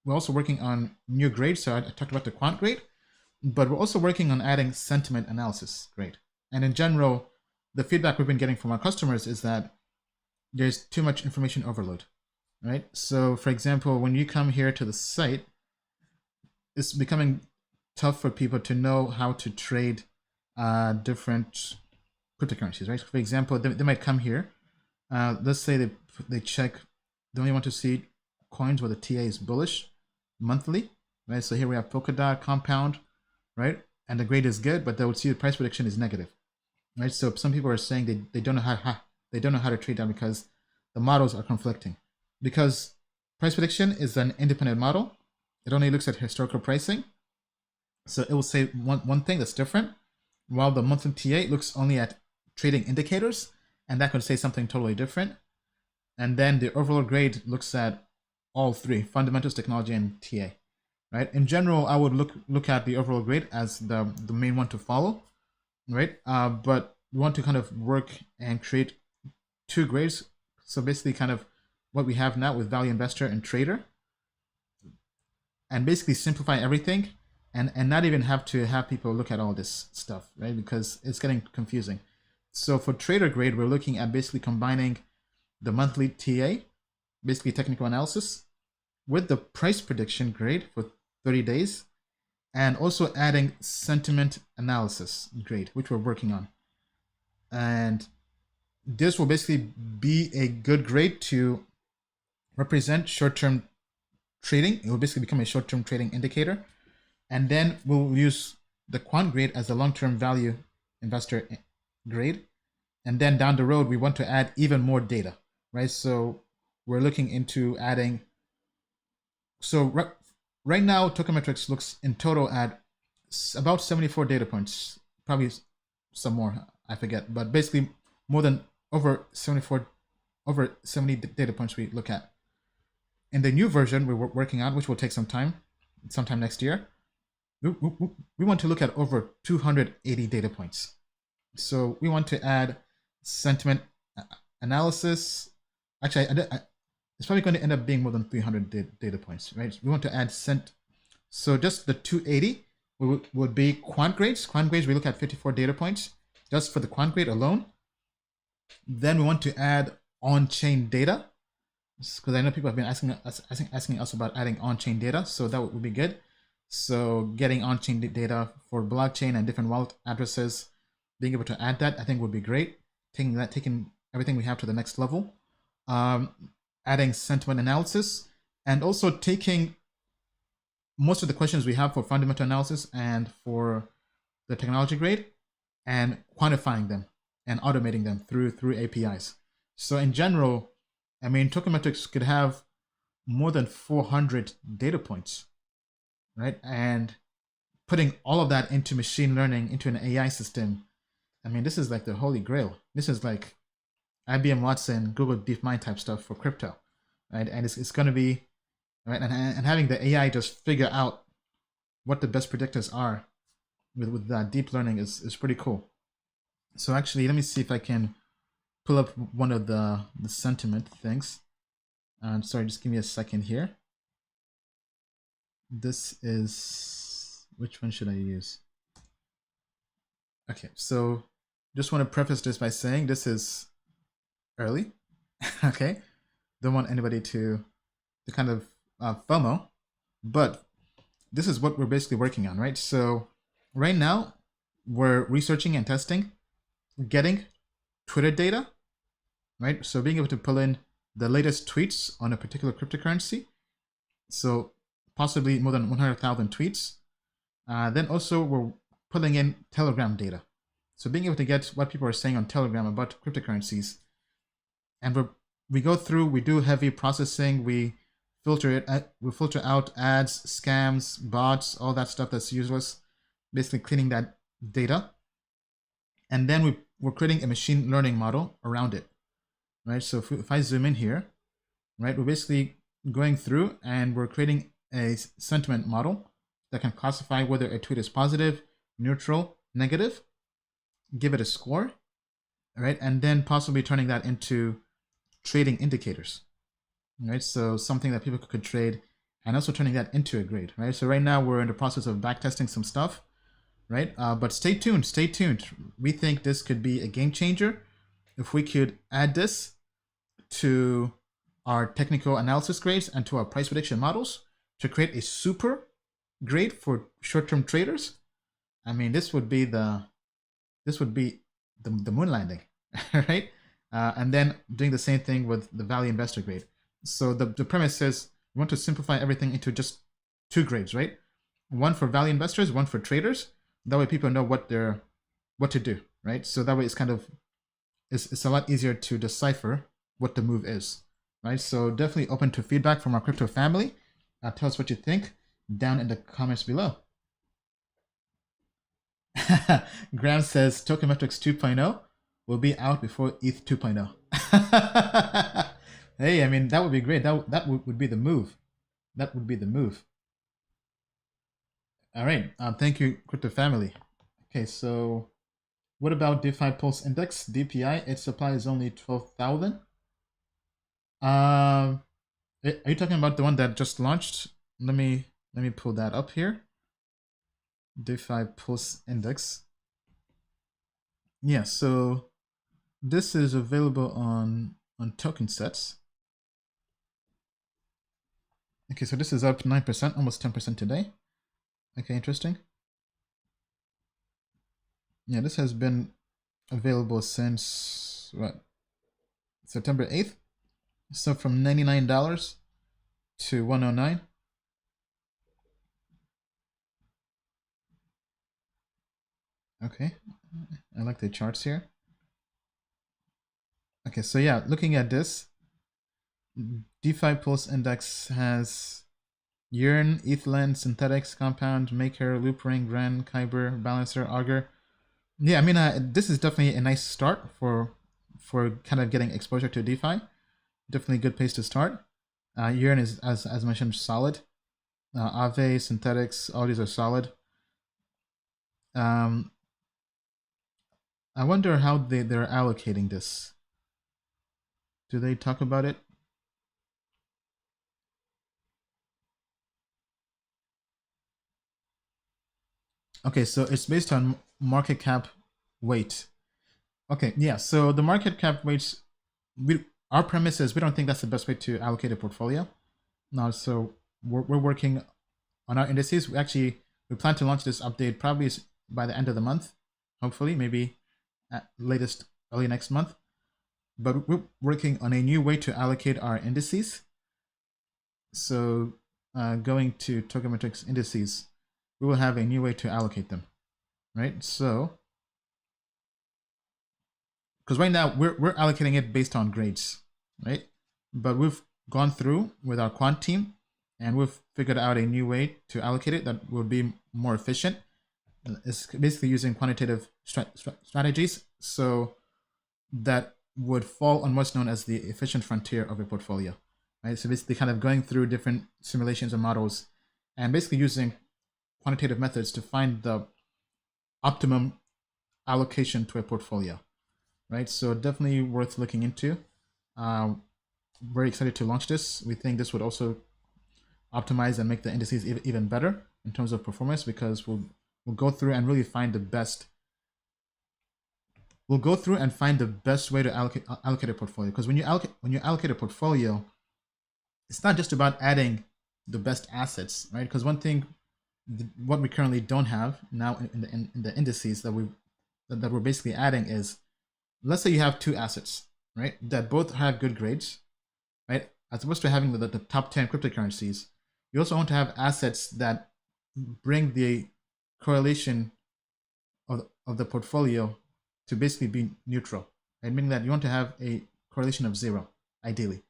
we're also working on new grades. So I talked about the quant grade, but we're also working on adding sentiment analysis grade. And in general, the feedback we've been getting from our customers is that there's too much information overload, right? So for example, when you come here to the site, it's becoming tough for people to know how to trade different cryptocurrencies, right? For example, they might come here. Let's say they check, they only want to see coins where the TA is bullish monthly, right? So here we have Polkadot, Compound, right? And the grade is good, but they would see the price prediction is negative, right? So some people are saying they don't know how to trade that because the models are conflicting. Because price prediction is an independent model. It only looks at historical pricing. So it will say one thing that's different, while the monthly TA looks only at trading indicators, and that could say something totally different. And then the overall grade looks at all three: fundamentals, technology, and TA. Right? In general, I would look at the overall grade as the main one to follow, right? But we want to kind of work and create two grades. So basically, kind of what we have now with value investor and trader, and basically simplify everything, and not even have to have people look at all this stuff, right? Because it's getting confusing. So for trader grade, we're looking at basically combining the monthly TA, basically technical analysis, with the price prediction grade for 30 days, and also adding sentiment analysis grade, which we're working on. And this will basically be a good grade to represent short-term trading. It will basically become a short-term trading indicator. And then we'll use the quant grade as a long-term value investor grade. And then down the road, we want to add even more data, right? So we're looking into adding, so right now, Token Metrics looks in total at about 74 data points, probably some more, I forget, but basically over 70 data points we look at. In the new version we're working on, which will take sometime next year, we want to look at over 280 data points. So we want to add sentiment analysis. Actually, it's probably going to end up being more than 300 data points, right? We want to add so just the 280 would be quant grades. Quant grades, we look at 54 data points just for the quant grade alone. Then we want to add on-chain data, because I know people have been asking us about adding on-chain data, so that would be good. So getting on-chain data for blockchain and different wallet addresses, being able to add that, I think would be great. Taking everything we have to the next level. Adding sentiment analysis, and also taking most of the questions we have for fundamental analysis and for the technology grade, and quantifying them and automating them through APIs. So in general, I mean, Token Metrics could have more than 400 data points, right? And putting all of that into machine learning, into an AI system, I mean, this is like the holy grail. This is like IBM Watson, Google DeepMind type stuff for crypto, right? And it's going to be, right? And having the AI just figure out what the best predictors are with that deep learning is pretty cool. So actually, let me see if I can pull up one of the sentiment things. Sorry, just give me a second here. This is, which one should I use? Okay, so just want to preface this by saying this is early. Okay, don't want anybody to kind of FOMO, but this is what we're basically working on, right? So right now we're researching and testing, getting Twitter data, right? So being able to pull in the latest tweets on a particular cryptocurrency. So possibly more than 100,000 tweets. Then also we're pulling in Telegram data. So being able to get what people are saying on Telegram about cryptocurrencies. And we go through, we do heavy processing, we filter out ads, scams, bots, all that stuff that's useless, basically cleaning that data. And then we're creating a machine learning model around it, right? So if I zoom in here, right, we're basically going through and we're creating a sentiment model that can classify whether a tweet is positive, neutral, negative, give it a score, right? And then possibly turning that into trading indicators, right? So something that people could trade and also turning that into a grade, right? So right now we're in the process of backtesting some stuff, right? But stay tuned, stay tuned. We think this could be a game changer. If we could add this to our technical analysis grades and to our price prediction models to create a super grade for short-term traders, I mean, this would be the moon landing, right? And then doing the same thing with the value investor grade. So the premise is we want to simplify everything into just 2 grades, right? One for value investors, one for traders. That way people know what to do, right? So that way it's a lot easier to decipher what the move is, right? So definitely open to feedback from our crypto family. Tell us what you think down in the comments below. Graham says Token Metrics 2.0 will be out before ETH 2.0. Hey, I mean, that would be great. That would be the move. That would be the move. All right. Thank you, crypto family. Okay, so what about DeFi Pulse Index, DPI? Its supply is only 12,000. Are you talking about the one that just launched? Let me pull that up here. DeFi Pulse Index. Yeah, so this is available on token sets. Okay, so this is up 9%, almost 10% today. Okay, interesting. Yeah, this has been available since what? September 8th. So from $99 to $109. Okay, I like the charts here. Okay, so yeah, looking at this, DeFi Pulse Index has Yearn, ETHLend, Synthetics, Compound, Maker, Loopring, Ren, Kyber, Balancer, Augur. Yeah, I mean, this is definitely a nice start for kind of getting exposure to DeFi. Definitely a good place to start. Yearn is, as mentioned, solid. Aave, Synthetics, all these are solid. I wonder how they're allocating this. Do they talk about it? Okay, so it's based on market cap weight. Okay, yeah, so the market cap weights, our premise is we don't think that's the best way to allocate a portfolio. Now, so we're working on our indices. We plan to launch this update probably by the end of the month, hopefully, maybe at latest early next month. But we're working on a new way to allocate our indices. So going to Token Metrics indices, we will have a new way to allocate them, right? So, because right now we're allocating it based on grades, right? But we've gone through with our quant team and we've figured out a new way to allocate it that will be more efficient. It's basically using quantitative strategies, so that would fall on what's known as the efficient frontier of a portfolio, right? So basically kind of going through different simulations and models and basically using quantitative methods to find the optimum allocation to a portfolio, right? So definitely worth looking into. Very excited to launch this. We think this would also optimize and make the indices even better in terms of performance, because we'll go through and really find the best. We'll go through and find the best way to allocate a portfolio. Because when you allocate a portfolio, it's not just about adding the best assets, right? Because one thing what we currently don't have now in the indices that we're basically adding is, let's say you have two assets, right, that both have good grades, right? As opposed to having the top 10 cryptocurrencies, you also want to have assets that bring the correlation of the portfolio to basically be neutral, right? Meaning that you want to have a correlation of 0, ideally,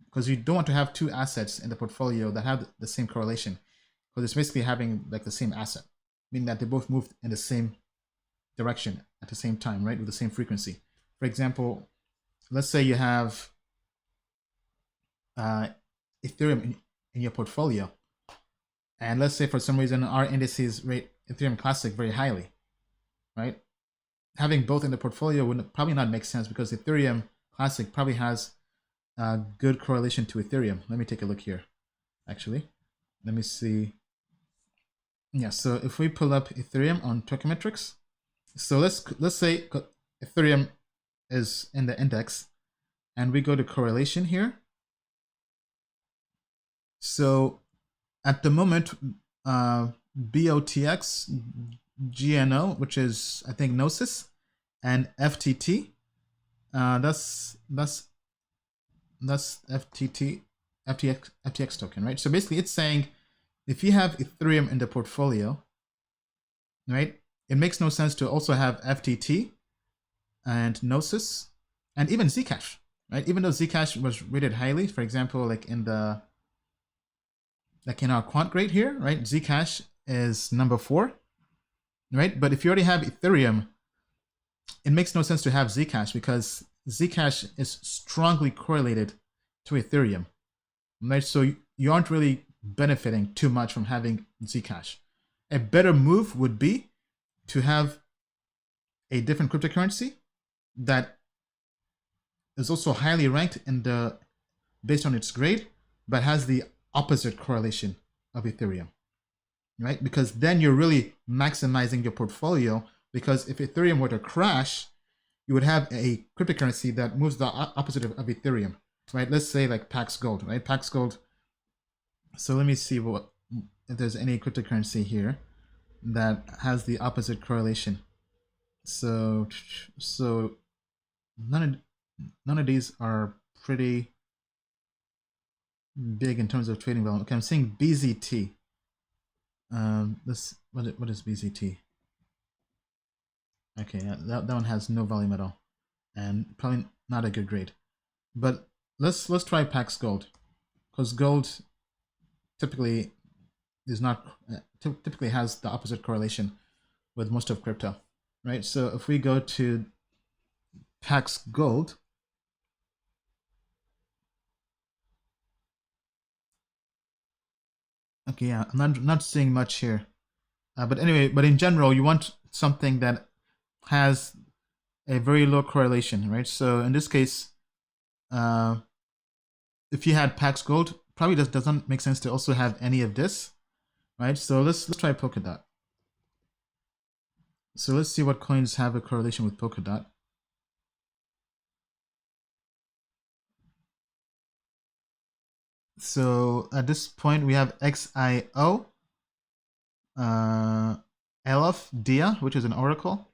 because you don't want to have two assets in the portfolio that have the same correlation, because it's basically having like the same asset, meaning that they both move in the same direction at the same time, right, with the same frequency. For example, let's say you have Ethereum in your portfolio, and let's say for some reason our indices rate Ethereum Classic very highly, right? Having both in the portfolio would probably not make sense, because Ethereum Classic probably has a good correlation to Ethereum. Let me take a look here, actually. Let me see. Yeah, so if we pull up Ethereum on Token Metrics, so let's say Ethereum is in the index, and we go to correlation here. So at the moment, BOTX, GNO, which is I think Gnosis, and FTT, that's FTX token, right? So basically, it's saying if you have Ethereum in the portfolio, right, it makes no sense to also have FTT and Gnosis and even Zcash, right? Even though Zcash was rated highly, for example, like in our quant grade here, right? Zcash is number 4, right? But if you already have Ethereum, it makes no sense to have Zcash, because Zcash is strongly correlated to Ethereum, right? So you aren't really benefiting too much from having Zcash. A better move would be to have a different cryptocurrency that is also highly ranked based on its grade, but has the opposite correlation of Ethereum, right? Because then you're really maximizing your portfolio, because if Ethereum were to crash, you would have a cryptocurrency that moves the opposite of Ethereum, right? Let's say like Pax Gold, right? Pax Gold. So let me see if there's any cryptocurrency here that has the opposite correlation. So none of these are pretty big in terms of trading volume. Okay, I'm seeing BZT. What is BZT? Okay, yeah, that one has no volume at all, and probably not a good grade. But let's try Pax Gold, because gold typically typically has the opposite correlation with most of crypto, right? So if we go to Pax Gold, okay, yeah, I'm not seeing much here, but anyway, but in general, you want something that has a very low correlation, right? So in this case, if you had Pax Gold, probably doesn't make sense to also have any of this, right? So let's try Polkadot. So let's see what coins have a correlation with Polkadot. So at this point, we have XIO, LF, DIA, which is an oracle,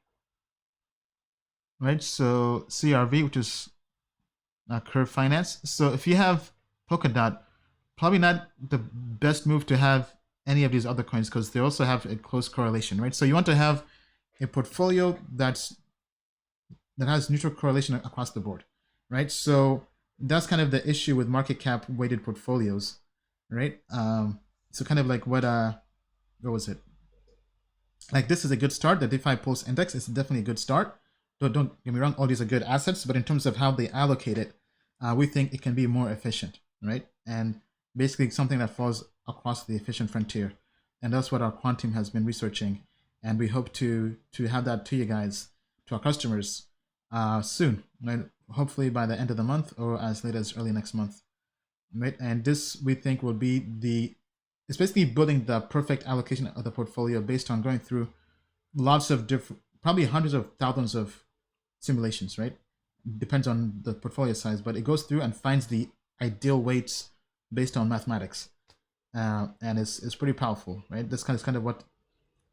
right? So CRV, which is Curve Finance. So if you have Polkadot, probably not the best move to have any of these other coins, because they also have a close correlation, right? So you want to have a portfolio that has neutral correlation across the board, right? So that's kind of the issue with market cap weighted portfolios, right? So kind of like what was it? Like, this is a good start. The DeFi Pulse Index is definitely a good start. Don't get me wrong, all these are good assets, but in terms of how they allocate it, we think it can be more efficient, right? And basically something that falls across the efficient frontier. And that's what our quant team has been researching. And we hope to have that to you guys, to our customers, soon, right? Hopefully by the end of the month or as late as early next month, right? And this, we think, will be it's basically building the perfect allocation of the portfolio based on going through lots of different, probably hundreds of thousands of simulations, right? Depends on the portfolio size, but it goes through and finds the ideal weights based on mathematics. and it's pretty powerful, right? This kind of what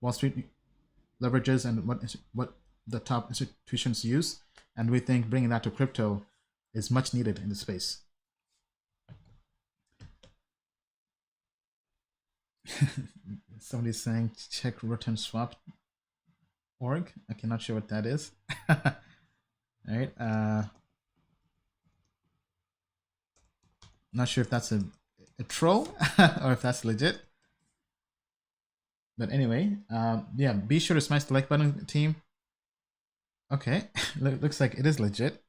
Wall Street leverages and what the top institutions use, and we think bringing that to crypto is much needed in the space. Somebody's saying check return swap org. Okay, not sure what that is. All right. Not sure if that's a troll or if that's legit. But anyway, yeah, be sure to smash the like button, team. Okay, looks like it is legit.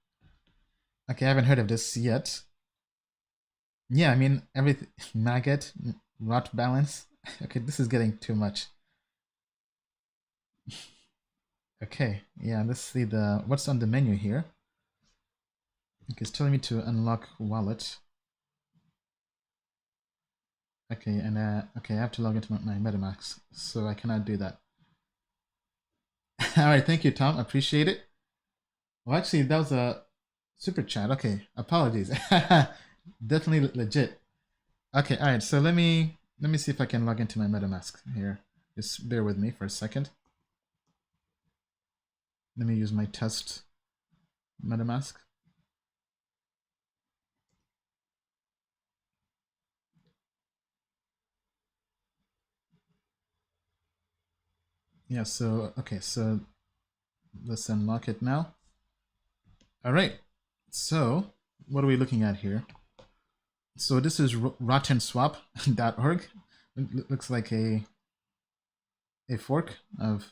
Okay, I haven't heard of this yet. Yeah, I mean, everything, maggot, rot balance. Okay, this is getting too much. Okay, yeah, let's see what's on the menu here. Okay, it's telling me to unlock wallet. Okay, and okay, I have to log into my MetaMask, so I cannot do that. All right, thank you, Tom. Appreciate it. Well, actually, that was a super chat. Okay, apologies. Definitely legit. Okay, all right. So let me see if I can log into my MetaMask here. Just bear with me for a second. Let me use my test MetaMask. Yeah, so, okay, so let's unlock it now. All right, so what are we looking at here? So this is rottenswap.org. It looks like a fork of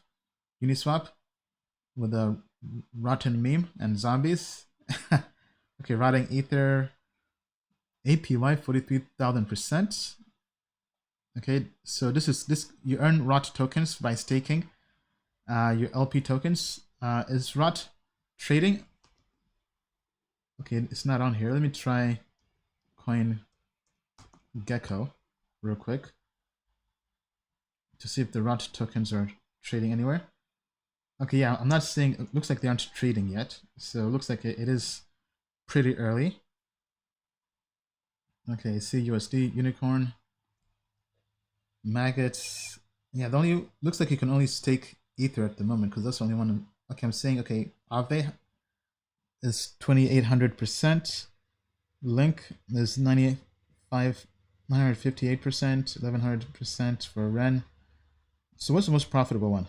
Uniswap with a rotten meme and zombies. Okay, rotting ether, APY 43,000%. Okay, so this you earn ROT tokens by staking your LP tokens. Is ROT trading? Okay, it's not on here. Let me try Coin Gecko real quick to see if the ROT tokens are trading anywhere. Okay, yeah, I'm not seeing. It looks like they aren't trading yet, so it looks like it is pretty early. Okay, CUSD, Unicorn, Maggots. Yeah, the only looks like you can only stake Ether at the moment because that's the only one. Okay, I'm saying okay. Aave is 2,800%. Link is 958%, 1,100% for Ren. So what's the most profitable one?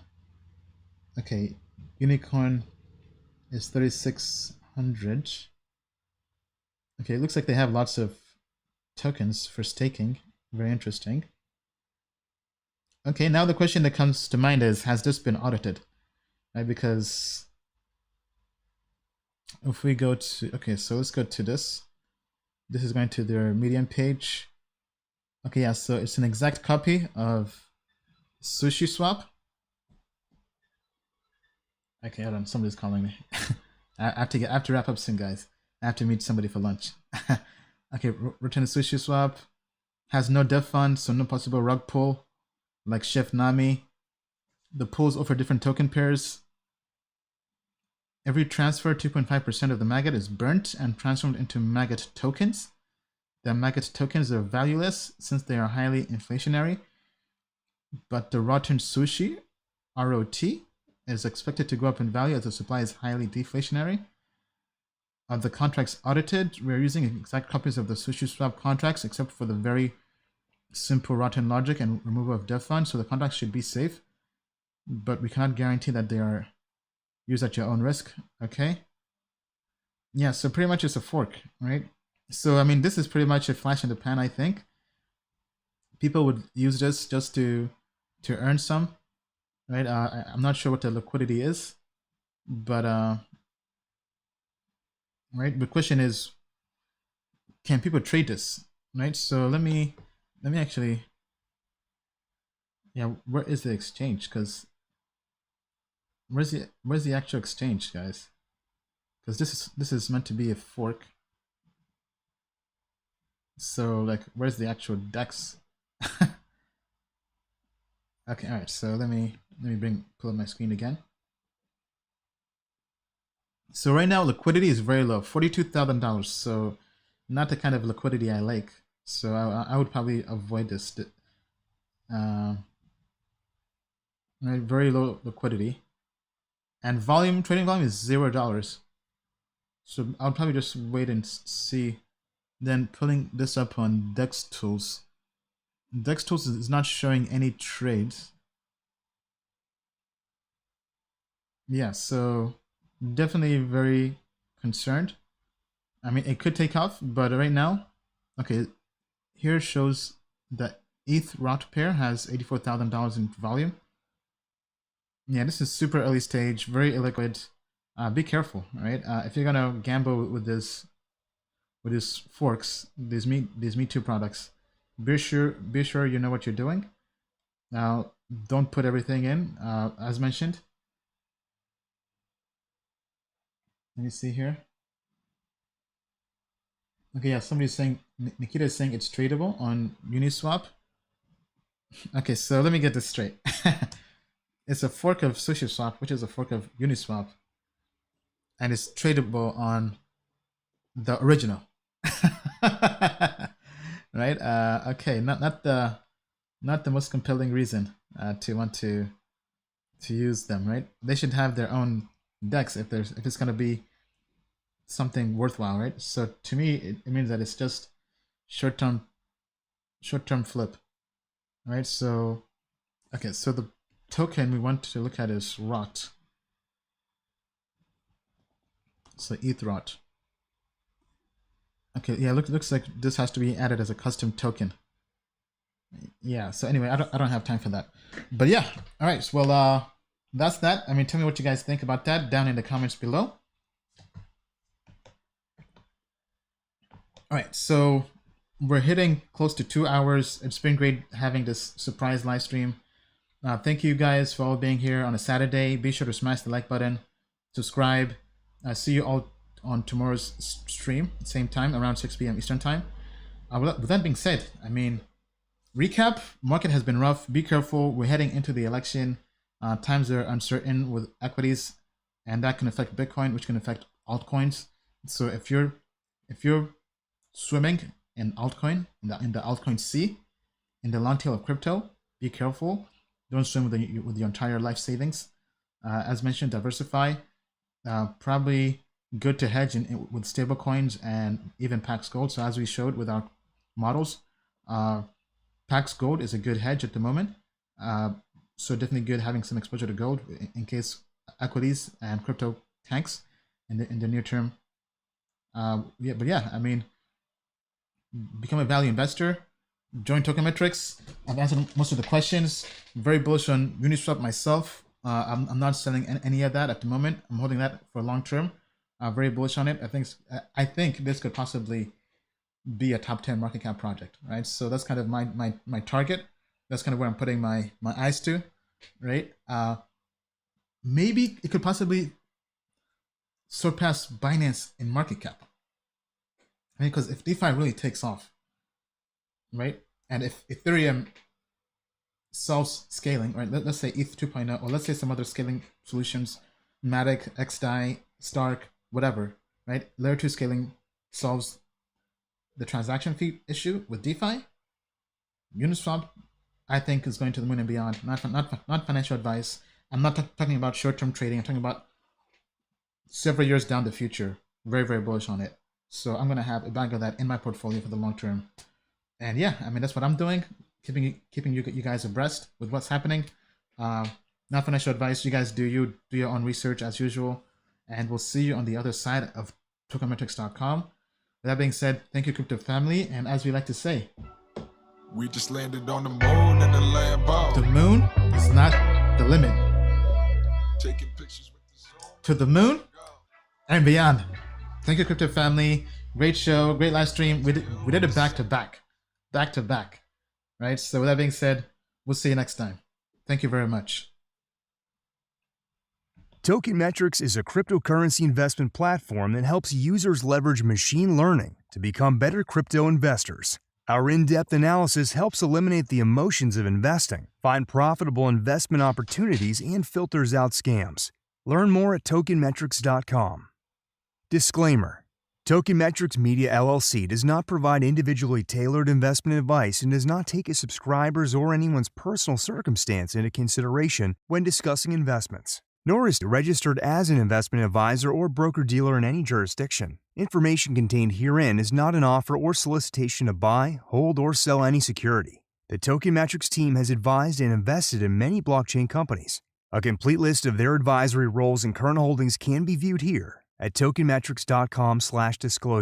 Okay, Unicorn is 3,600. Okay, it looks like they have lots of tokens for staking. Very interesting. Okay, now the question that comes to mind is, has this been audited? Right, because if we go to, okay, so let's go to this. This is going to their Medium page. Okay, yeah, so it's an exact copy of SushiSwap. Okay, hold on, somebody's calling me. I have to wrap up soon, guys. I have to meet somebody for lunch. Okay, return to SushiSwap. Has no dev fund, so no possible rug pull like Chef Nami. The pools offer different token pairs. Every transfer, 2.5% of the maggot is burnt and transformed into maggot tokens. The maggot tokens are valueless since they are highly inflationary, but the rotten sushi, ROT, is expected to go up in value as the supply is highly deflationary. Of the contracts audited, we're using exact copies of the SushiSwap contracts except for the very simple rotten logic and removal of dev fund, so the contracts should be safe, but we cannot guarantee that they are used at your own risk. Okay, yeah, so pretty much it's a fork, right? So I mean, this is pretty much a flash in the pan. I think people would use this just to earn some, right? I'm not sure what the liquidity is, but right, the question is, can people trade this, right? So let me actually, yeah, where is the exchange? Because where's the actual exchange, guys? Because this is meant to be a fork. So like, where's the actual DEX? Okay, all right. So let me pull up my screen again. So right now liquidity is very low, $42,000. So not the kind of liquidity I like. So I would probably avoid this. Right, very low liquidity, and trading volume is $0. So I'll probably just wait and see. Then pulling this up on DEX tools. DEX tools is not showing any trades. Yeah, so definitely very concerned. I mean, it could take off, but right now, okay, here it shows that ETH ROT pair has $84,000 in volume. Yeah, this is super early stage, very illiquid. Be careful, right? If you're gonna gamble with these forks, these Me Too products, be sure you know what you're doing. Now, don't put everything in, as mentioned. Let me see here. Okay, yeah, somebody's saying, Nikita is saying it's tradable on Uniswap. Okay, so let me get this straight. It's a fork of SushiSwap, which is a fork of Uniswap, and it's tradable on the original. Right? Okay, not the most compelling reason to want to use them, right? They should have their own DEX if it's gonna be something worthwhile, right? So to me, it means that it's just short-term flip, right? So okay, so the token we want to look at is ROT. So ETH ROT. Okay, yeah, looks like this has to be added as a custom token. Yeah, so anyway, I don't have time for that. But yeah, all right, so, well, that's that. I mean, tell me what you guys think about that down in the comments below. All right, so we're hitting close to 2 hours. It's been great having this surprise live stream. Thank you guys for all being here on a Saturday. Be sure to smash the like button, subscribe. See you all on tomorrow's stream, same time, around 6 p.m. Eastern time. With that being said, I mean, recap, market has been rough. Be careful. We're heading into the election. Times are uncertain with equities, and that can affect Bitcoin, which can affect altcoins. So if you're swimming in altcoin, in the altcoin sea, in the long tail of crypto, be careful. Don't swim with your entire life savings. As mentioned, diversify. Probably good to hedge with stable coins and even Pax Gold. So as we showed with our models, Pax Gold is a good hedge at the moment. So definitely good having some exposure to gold in case equities and crypto tanks in the near term. Yeah, but yeah, I mean, become a value investor. Join Token Metrics. I've answered most of the questions. Very bullish on Uniswap myself. I'm not selling any of that at the moment. I'm holding that for long term. Very bullish on it. I think this could possibly be a top 10 market cap project, right? So that's kind of my target. That's kind of where I'm putting my eyes to, right? Maybe it could possibly surpass Binance in market cap. I mean, because if DeFi really takes off, right? And if Ethereum solves scaling, right? Let's say ETH 2.0, or let's say some other scaling solutions, Matic, XDAI, Stark, whatever, right? Layer 2 scaling solves the transaction fee issue with DeFi. Uniswap, I think, is going to the moon and beyond. Not financial advice. I'm not talking about short-term trading. I'm talking about several years down the future. Very, very bullish on it. So I'm going to have a bag of that in my portfolio for the long term. And yeah, I mean, that's what I'm doing. Keeping you guys abreast with what's happening. Not financial advice. You guys do your own research as usual. And we'll see you on the other side of tokenmetrics.com. With that being said, thank you, crypto family. And as we like to say, We just landed on the moon in the Lambo. the moon is not the limit. Taking pictures with the zone. To the moon and beyond. Thank you, crypto family. Great show, great live stream. We did it back to back, right? So with that being said, we'll see you next time. Thank you very much. Token Metrics is a cryptocurrency investment platform that helps users leverage machine learning to become better crypto investors. Our in-depth analysis helps eliminate the emotions of investing, find profitable investment opportunities, and filters out scams. Learn more at tokenmetrics.com. Disclaimer: Token Metrics Media LLC does not provide individually tailored investment advice and does not take a subscriber's or anyone's personal circumstance into consideration when discussing investments, nor is it registered as an investment advisor or broker-dealer in any jurisdiction. Information contained herein is not an offer or solicitation to buy, hold, or sell any security. The Token Metrics team has advised and invested in many blockchain companies. A complete list of their advisory roles and current holdings can be viewed here at tokenmetrics.com/disclosure.